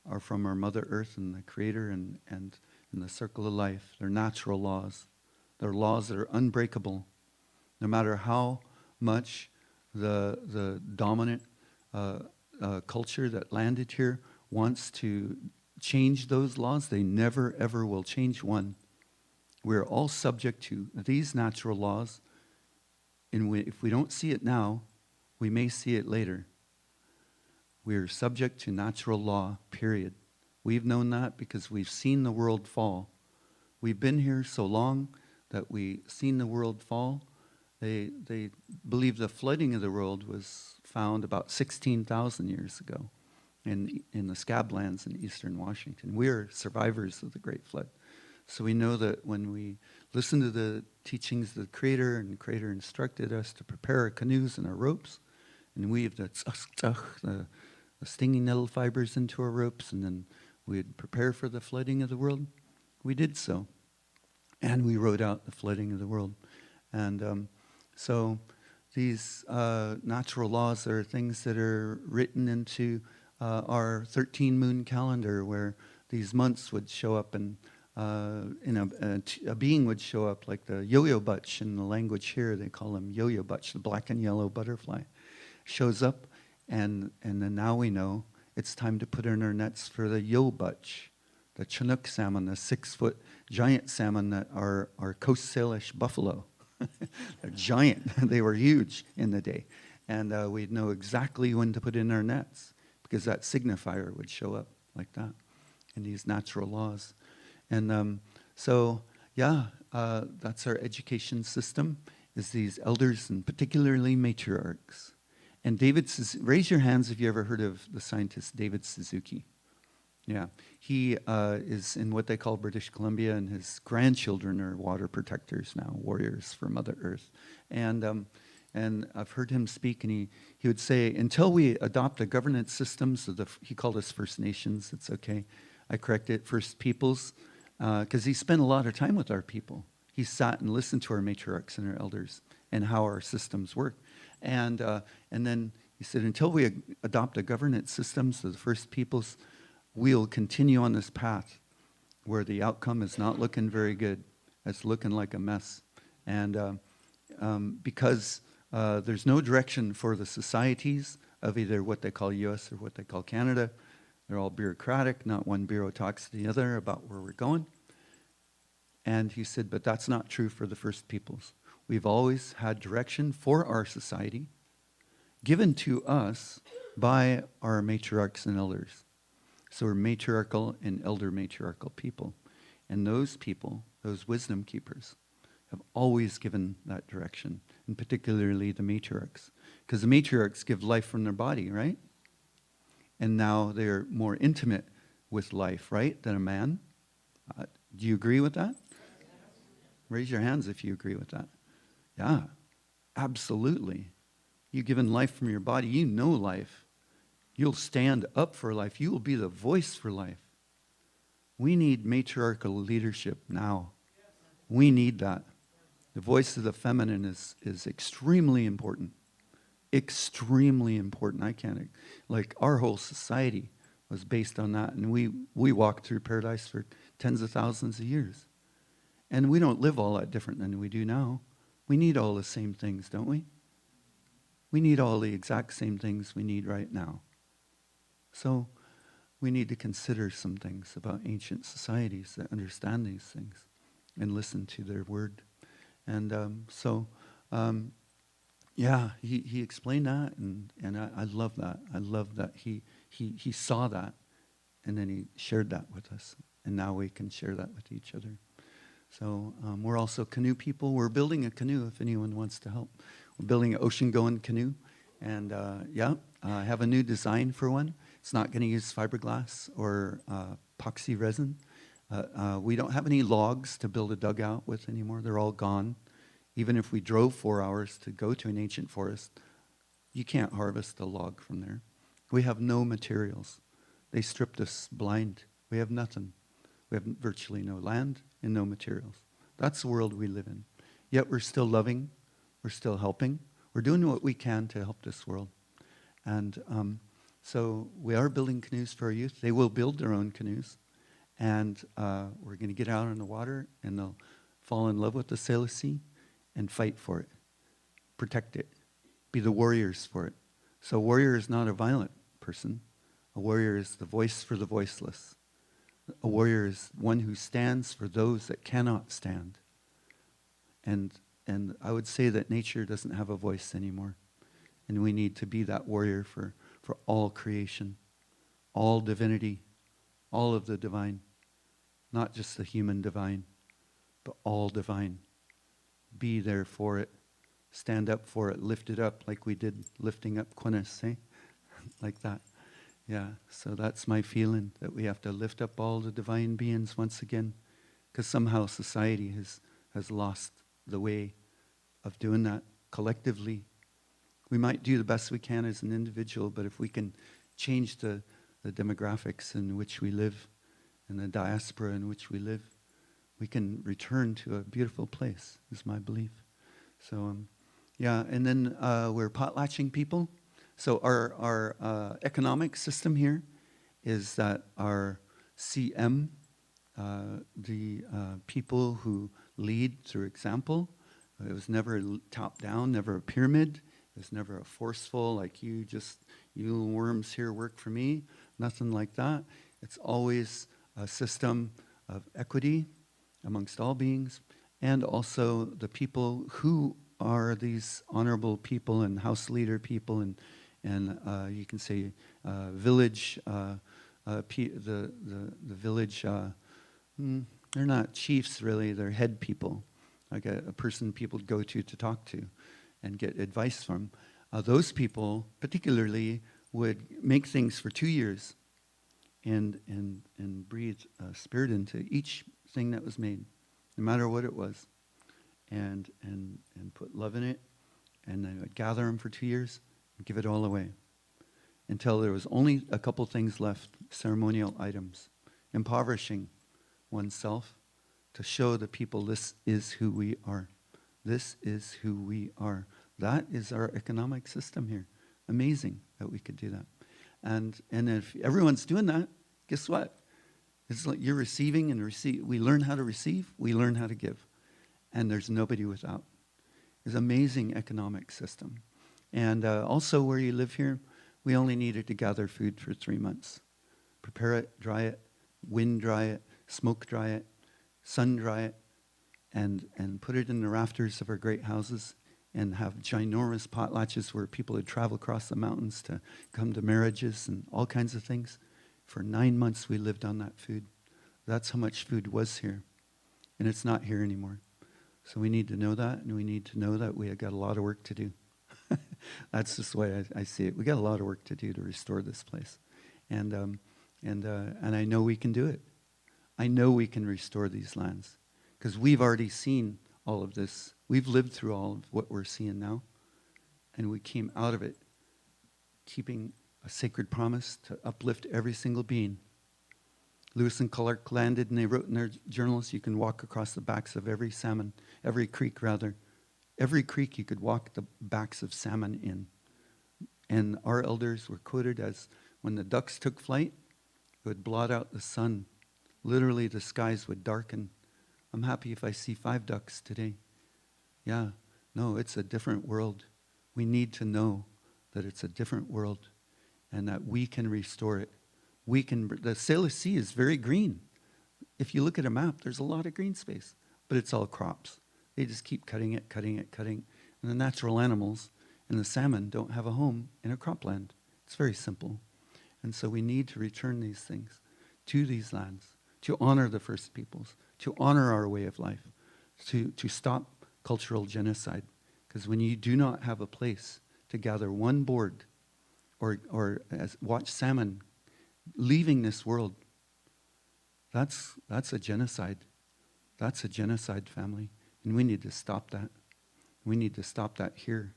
are from our Mother Earth and the Creator and in the circle of life. They're natural laws. They're laws that are unbreakable. No matter how much the dominant culture that landed here wants to change those laws, they never, ever will change one. We're all subject to these natural laws. And if we don't see it now, we may see it later. We are subject to natural law, period. We've known that because we've seen the world fall. We've been here so long that we've seen the world fall. They believe the flooding of the world was found about 16,000 years ago in the Scablands in eastern Washington. We are survivors of the Great Flood. So we know that when we listen to the teachings of the Creator, and the Creator instructed us to prepare our canoes and our ropes, and weave the stinging nettle fibers into our ropes, and then we'd prepare for the flooding of the world. We did so. And we wrote out the flooding of the world. And so these natural laws are things that are written into our 13-moon calendar, where these months would show up and a being would show up, like the yo-yo butch in the language here. They call him yo-yo butch, the black and yellow butterfly. Shows up, and then now we know it's time to put in our nets for the yo butch, the Chinook salmon, the 6-foot giant salmon that are Coast Salish buffalo. They're giant. They were huge in the day. And we'd know exactly when to put in our nets, because that signifier would show up like that in these natural laws. And that's our education system, is these elders and particularly matriarchs. And raise your hands if you ever heard of the scientist David Suzuki. Yeah, he is in what they call British Columbia, and his grandchildren are water protectors now, warriors for Mother Earth. And I've heard him speak, and he would say, until we adopt the governance systems of he called us First Nations, it's okay, I correct it, First Peoples, because he spent a lot of time with our people. He sat and listened to our matriarchs and our elders and how our systems work. And then he said, until we adopt the governance systems of the First Peoples, we'll continue on this path where the outcome is not looking very good. It's looking like a mess. And because there's no direction for the societies of either what they call U.S. or what they call Canada. They're all bureaucratic. Not one bureau talks to the other about where we're going. And he said, but that's not true for the First Peoples. We've always had direction for our society given to us by our matriarchs and elders. So we're matriarchal and elder matriarchal people. And those people, those wisdom keepers, have always given that direction, and particularly the matriarchs. Because the matriarchs give life from their body, right? And now they're more intimate with life, right, than a man. Do you agree with that? Raise your hands if you agree with that. Yeah, absolutely. You've given life from your body. You know life. You'll stand up for life. You will be the voice for life. We need matriarchal leadership now. We need that. The voice of the feminine is extremely important. Extremely important. I can't, like, our whole society was based on that. And we walked through paradise for tens of thousands of years. And we don't live all that different than we do now. We need all the same things, don't we? We need all the exact same things we need right now. So we need to consider some things about ancient societies that understand these things and listen to their word. And yeah, he explained that, and I love that. I love that he saw that, and then he shared that with us, and now we can share that with each other. So we're also canoe people. We're building a canoe if anyone wants to help. We're building an ocean-going canoe, and I have a new design for one. It's not going to use fiberglass or epoxy resin. We don't have any logs to build a dugout with anymore. They're all gone. Even if we drove 4 hours to go to an ancient forest, you can't harvest a log from there. We have no materials. They stripped us blind. We have nothing. We have virtually no land and no materials. That's the world we live in. Yet we're still loving. We're still helping. We're doing what we can to help this world. And so we are building canoes for our youth. They will build their own canoes. And we're going to get out on the water, and they'll fall in love with the Salish Sea and fight for it, protect it, be the warriors for it. So a warrior is not a violent person. A warrior is the voice for the voiceless. A warrior is one who stands for those that cannot stand. And I would say that nature doesn't have a voice anymore. And we need to be that warrior for all creation, all divinity, all of the divine. Not just the human divine, but all divine. Be there for it. Stand up for it. Lift it up like we did lifting up Quinness, eh? Like that. Yeah, so that's my feeling, that we have to lift up all the divine beings once again, because somehow society has lost the way of doing that collectively. We might do the best we can as an individual, but if we can change the demographics in which we live and the diaspora in which we live, we can return to a beautiful place, is my belief. So, yeah, and then we're potlatching people. So our economic system here is that our CM, the people who lead through example, it was never top down, never a pyramid. It was never a forceful, like you little worms here work for me, nothing like that. It's always a system of equity amongst all beings, and also the people who are these honorable people and house leader people, and you can say village, the village, they're not chiefs really, they're head people, like a person people go to talk to and get advice from. Those people particularly would make things for 2 years and breathe spirit into each thing that was made, no matter what it was, and put love in it, and they would gather them for 2 years and give it all away until there was only a couple things left, ceremonial items, impoverishing oneself to show the people this is who we are. This is who we are. That is our economic system here. Amazing that we could do that. And if everyone's doing that, guess what? It's like you're receiving and receive. We learn how to receive. We learn how to give. And there's nobody without. It's an amazing economic system. And also where you live here, we only needed to gather food for 3 months. Prepare it, dry it, wind dry it, smoke dry it, sun dry it, and put it in the rafters of our great houses, and have ginormous potlatches where people would travel across the mountains to come to marriages and all kinds of things For 9 months we lived on that food. That's how much food was here. And it's not here anymore. So we need to know that, and we need to know that we have got a lot of work to do. That's just the way I see it. We got a lot of work to do to restore this place. And I know we can do it. I know we can restore these lands. Because we've already seen all of this. We've lived through all of what we're seeing now. And we came out of it keeping a sacred promise to uplift every single being. Lewis and Clark landed, and they wrote in their journals, you can walk across the backs of every salmon, every creek rather. Every creek you could walk the backs of salmon in. And our elders were quoted as, when the ducks took flight, it would blot out the sun. Literally, the skies would darken. I'm happy if I see 5 ducks today. Yeah, no, it's a different world. We need to know that it's a different world and that we can restore it. The Salish Sea is very green. If you look at a map, there's a lot of green space, but it's all crops. They just keep cutting it. And the natural animals and the salmon don't have a home in a cropland. It's very simple. And so we need to return these things to these lands, to honor the first peoples, to honor our way of life, to stop cultural genocide. Because when you do not have a place to gather one board or watch salmon leaving this world, that's a genocide. That's a genocide, family. And we need to stop that. We need to stop that here.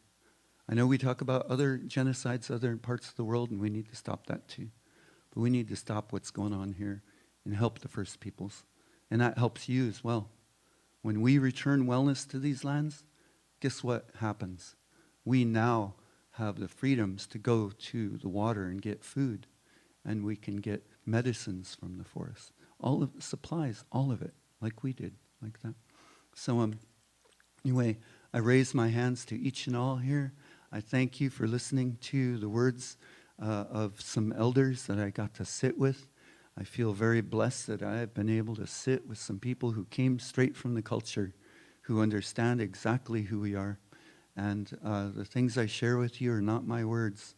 I know we talk about other genocides, other parts of the world, and we need to stop that too. But we need to stop what's going on here and help the first peoples. And that helps you as well. When we return wellness to these lands, guess what happens? We now have the freedoms to go to the water and get food. And we can get medicines from the forest. All of the supplies, all of it, like we did, like that. So anyway, I raise my hands to each and all here. I thank you for listening to the words of some elders that I got to sit with. I feel very blessed that I have been able to sit with some people who came straight from the culture, who understand exactly who we are. And the things I share with you are not my words.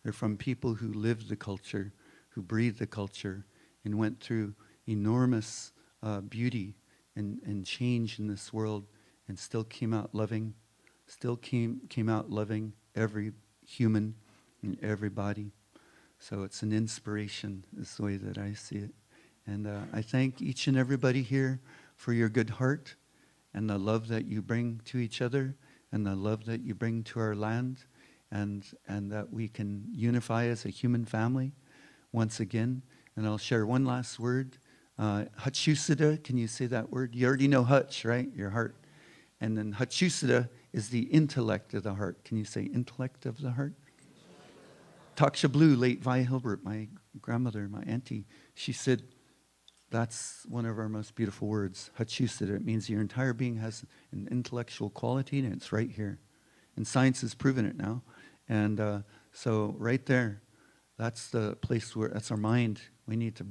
They're from people who lived the culture, who breathed the culture, and went through enormous beauty and change in this world, and still came out loving, every human and everybody. So it's an inspiration, is the way that I see it. And I thank each and everybody here for your good heart and the love that you bring to each other and the love that you bring to our land, and that we can unify as a human family once again. And I'll share one last word. Hachusida, can you say that word? You already know Hutch, right? Your heart. And then Hachusida is the intellect of the heart. Can you say intellect of the heart? Taksha Blue, late Vi Hilbert, my grandmother, my auntie, she said, that's one of our most beautiful words, Hachusida. It means your entire being has an intellectual quality, and it's right here. And science has proven it now. And so right there, that's the place where, that's our mind. We need to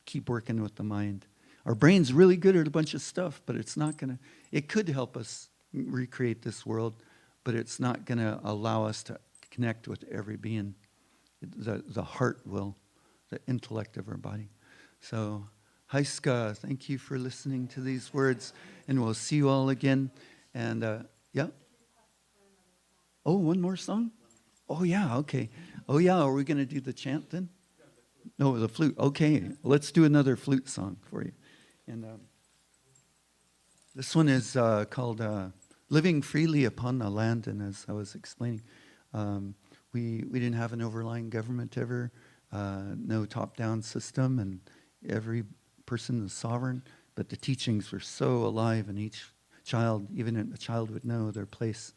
keep working with the mind. Our brain's really good at a bunch of stuff, but it's not going to, it could help us recreate this world, but it's not going to allow us to connect with every being. The heart will, the intellect of our body. So, Haiska, thank you for listening to these words, and we'll see you all again. And, yeah. Oh, one more song? Oh, yeah, okay. Oh, yeah, are we going to do the chant then? No, the flute. Okay, let's do another flute song for you. And this one is called Living Freely Upon the Land. And as I was explaining, we didn't have an overlying government ever, no top-down system, and every person is sovereign. But the teachings were so alive, and each child, even a child would know their place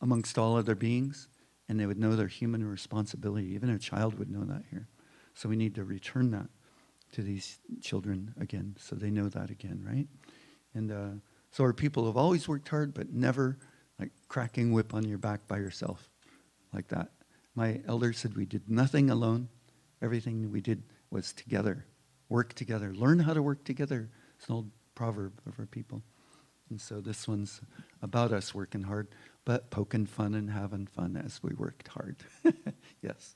amongst all other beings, and they would know their human responsibility. Even a child would know that here. So we need to return that to these children again, so they know that again, right? And so our people have always worked hard, but never like cracking whip on your back by yourself, like that. My elder said we did nothing alone. Everything we did was together, work together, learn how to work together. It's an old proverb of our people. And so this one's about us working hard, but poking fun and having fun as we worked hard. Yes.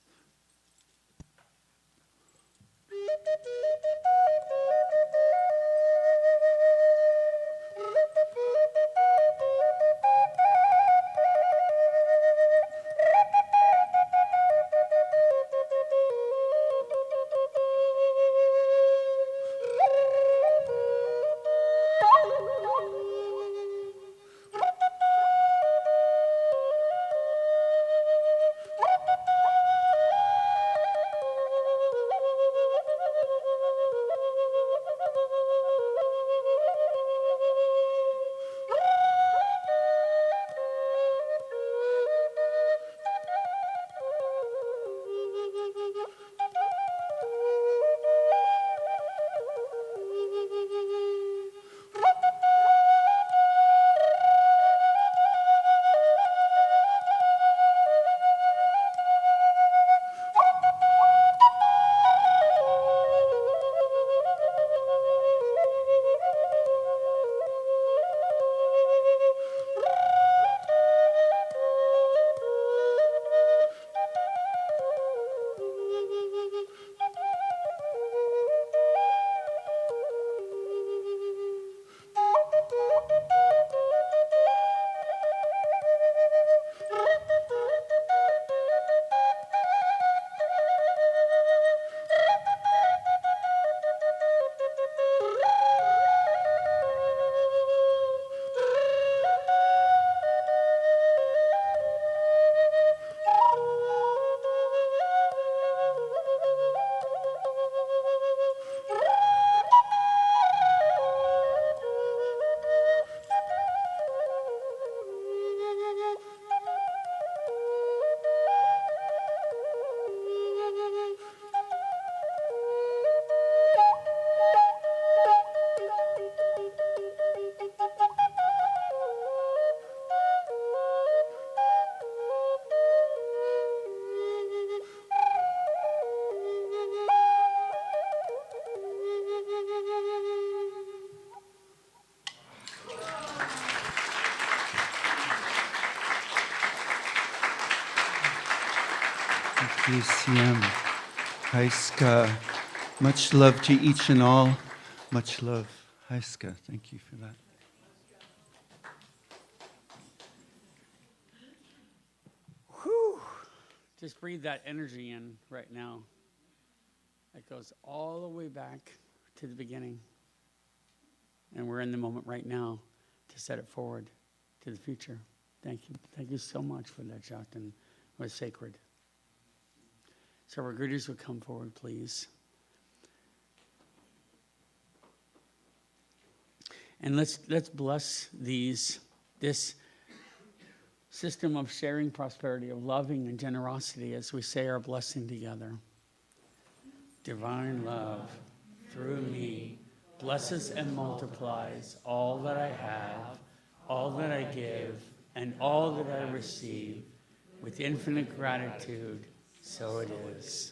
UCM. Haiska. Much love to each and all. Much love. Haiska, thank you for that. Whew. Just breathe that energy in right now. It goes all the way back to the beginning. And we're in the moment right now to set it forward to the future. Thank you. Thank you so much for that, Chiyokten. It was sacred. So our greeters would come forward, please. And let's bless this system of sharing prosperity, of loving and generosity as we say our blessing together. Divine love, through me, blesses and multiplies all that I have, all that I give, and all that I receive. With infinite gratitude, so it is.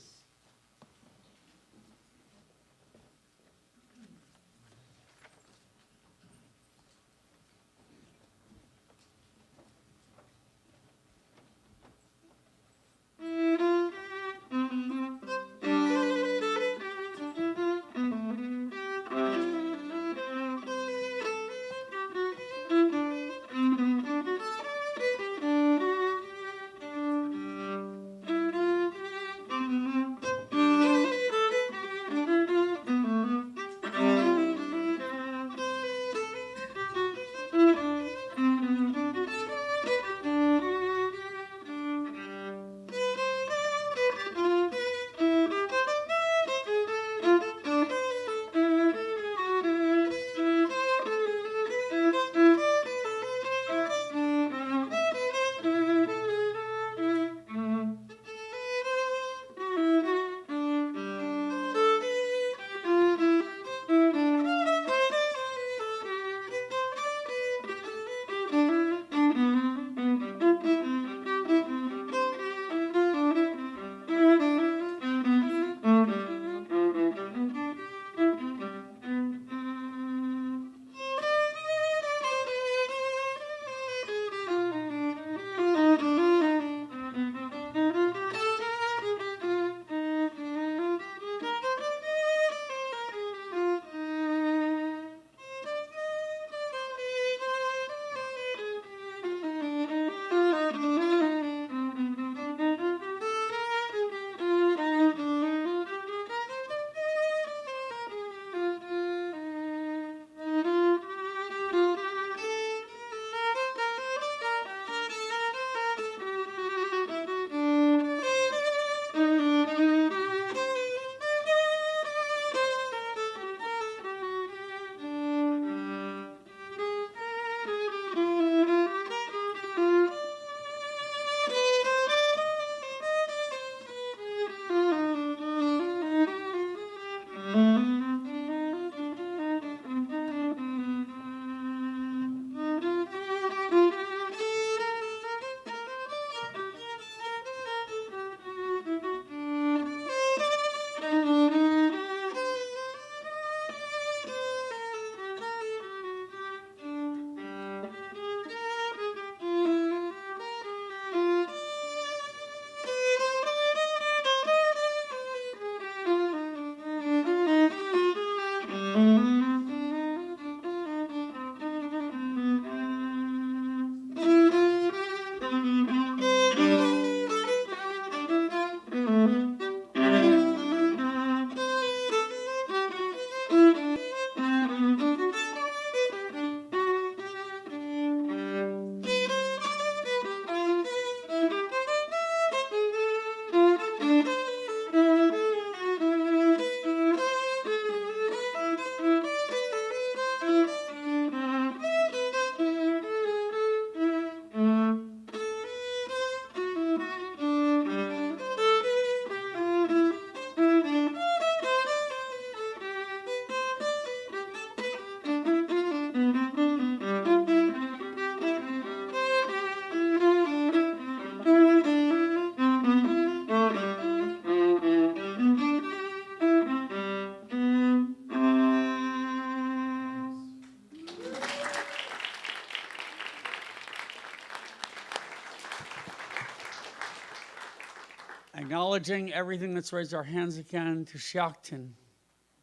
Acknowledging everything that's raised our hands again to Chiyokten.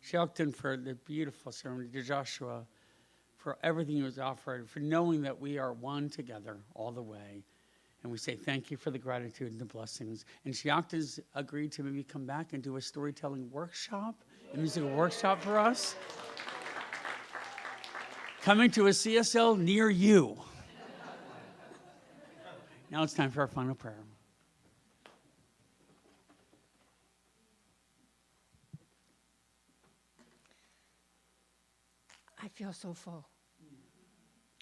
Chiyokten for the beautiful ceremony, to Joshua for everything he was offered, for knowing that we are one together all the way. And we say thank you for the gratitude and the blessings. And Chiyokten's agreed to maybe come back and do a storytelling workshop, a musical workshop for us. Coming to a CSL near you. Now it's time for our final prayer. I feel so full.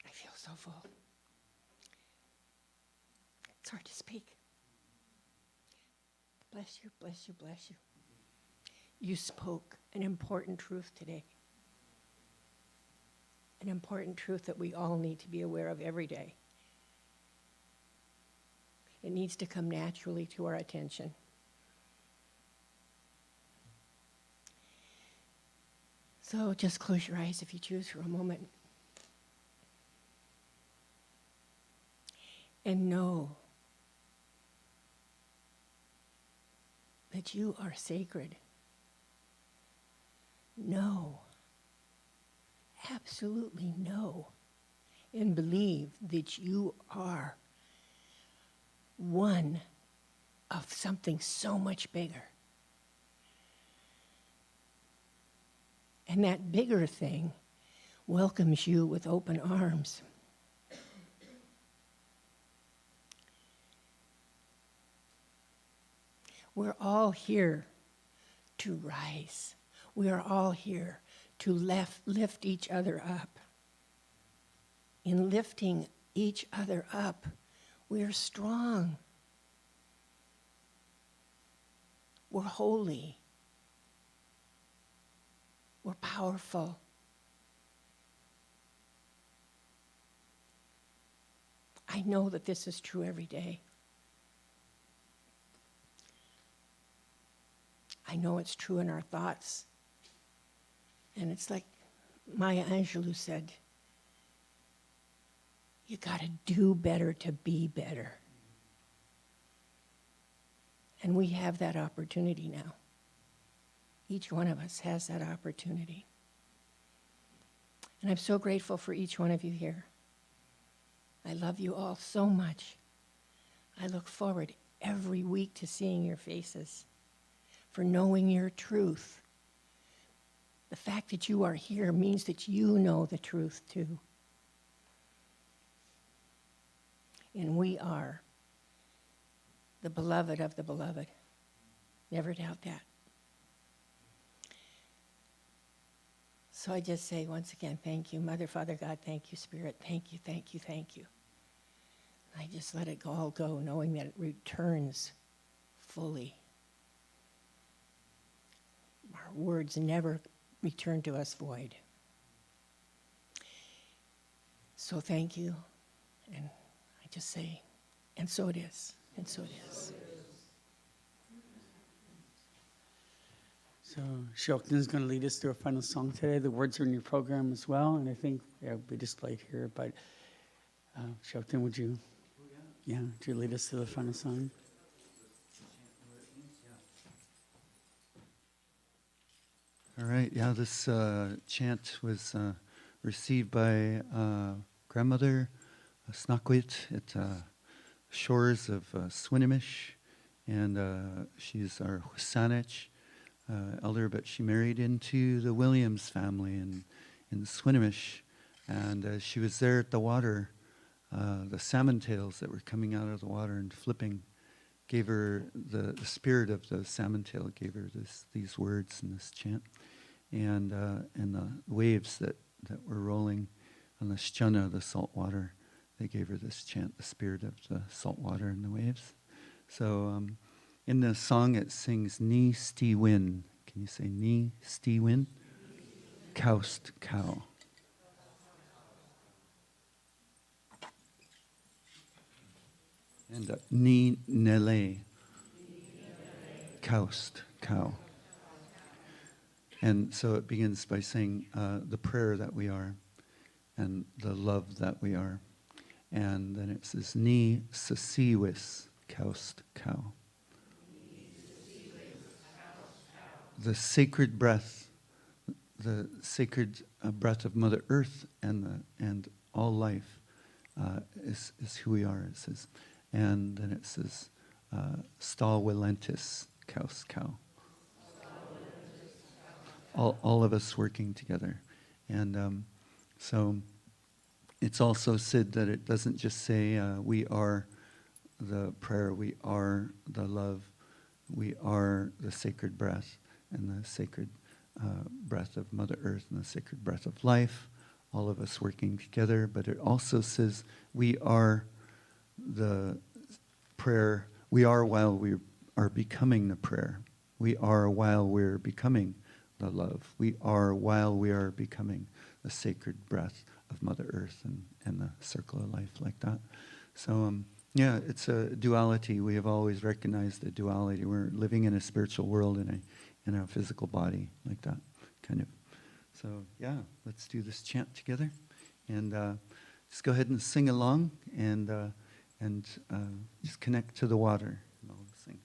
I feel so full. It's hard to speak. Bless you, bless you, bless you. You spoke an important truth today. An important truth that we all need to be aware of every day. It needs to come naturally to our attention. So just close your eyes if you choose for a moment. And know that you are sacred. Know, absolutely know, and believe that you are one of something so much bigger. And that bigger thing welcomes you with open arms. We're all here to rise. We are all here to lift each other up. In lifting each other up, we're strong. We're holy. We're powerful. I know that this is true every day. I know it's true in our thoughts. And it's like Maya Angelou said, you gotta do better to be better. And we have that opportunity now. Each one of us has that opportunity. And I'm so grateful for each one of you here. I love you all so much. I look forward every week to seeing your faces, for knowing your truth. The fact that you are here means that you know the truth too. And we are the beloved of the beloved. Never doubt that. So I just say once again, thank you, Mother, Father, God, thank you, Spirit, thank you, thank you, thank you. I just let it all go, knowing that it returns fully. Our words never return to us void. So thank you, and I just say, and so it is, and so it is. So Chiyokten is going to lead us through a final song today. The words are in your program as well, and I think they'll be displayed here. But Chiyokten, would you lead us to the final song? All right, this chant was received by grandmother Snakwit at shores of Swinomish, and she's our Husanich elder, but she married into the Williams family in Swinomish, and she was there at the water. The salmon tails that were coming out of the water and flipping gave her the spirit of the salmon tail, gave her these words and this chant, and the waves that were rolling on the shchana, the salt water, they gave her this chant, the spirit of the salt water and the waves. So in the song it sings ni sti win. Can you say ni sti win? Coast cow. And ni nele. Coast cow. And so it begins by saying the prayer that we are and the love that we are. And then it says, ni sasiwis, coast cow. the sacred breath, the sacred breath of Mother Earth and all life is who we are. It says, and then it says, Stal Willentis, Kaus Cow. All of us working together. And so it's also said that it doesn't just say we are the prayer, we are the love, we are the sacred breath and the sacred breath of Mother Earth and the sacred breath of life, all of us working together, but it also says we are the prayer, we are while we are becoming the prayer, we are while we're becoming the love, we are while we are becoming the sacred breath of Mother Earth and the circle of life like that. So yeah, it's a duality. We have always recognized the duality. We're living in a spiritual world in a physical body like that, kind of. So yeah, let's do this chant together, and just go ahead and sing along, and just connect to the water and all those things.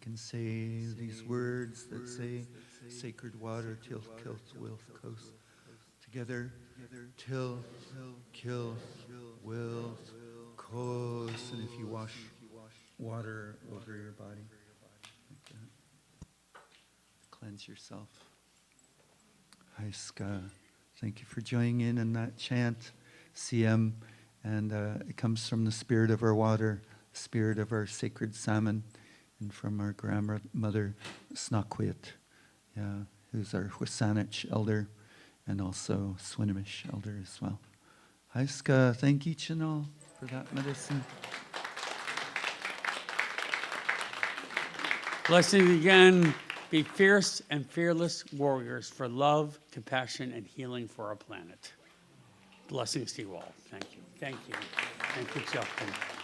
can say these words that say, sacred water, till, kill, will, coast. Together, till, kill, will, coast. And if you wash water over your body, like that, cleanse yourself. Haiska, thank you for joining in that chant, CM. And it comes from the spirit of our water, spirit of our sacred salmon, and from our grandmother, Snaquit, who's our Husanich elder, and also Swinomish elder as well. Haiska, thank each and all for that medicine. Blessings again. Be fierce and fearless warriors for love, compassion, and healing for our planet. Blessings to you all. Thank you. Thank you. Thank you, Chiyokten.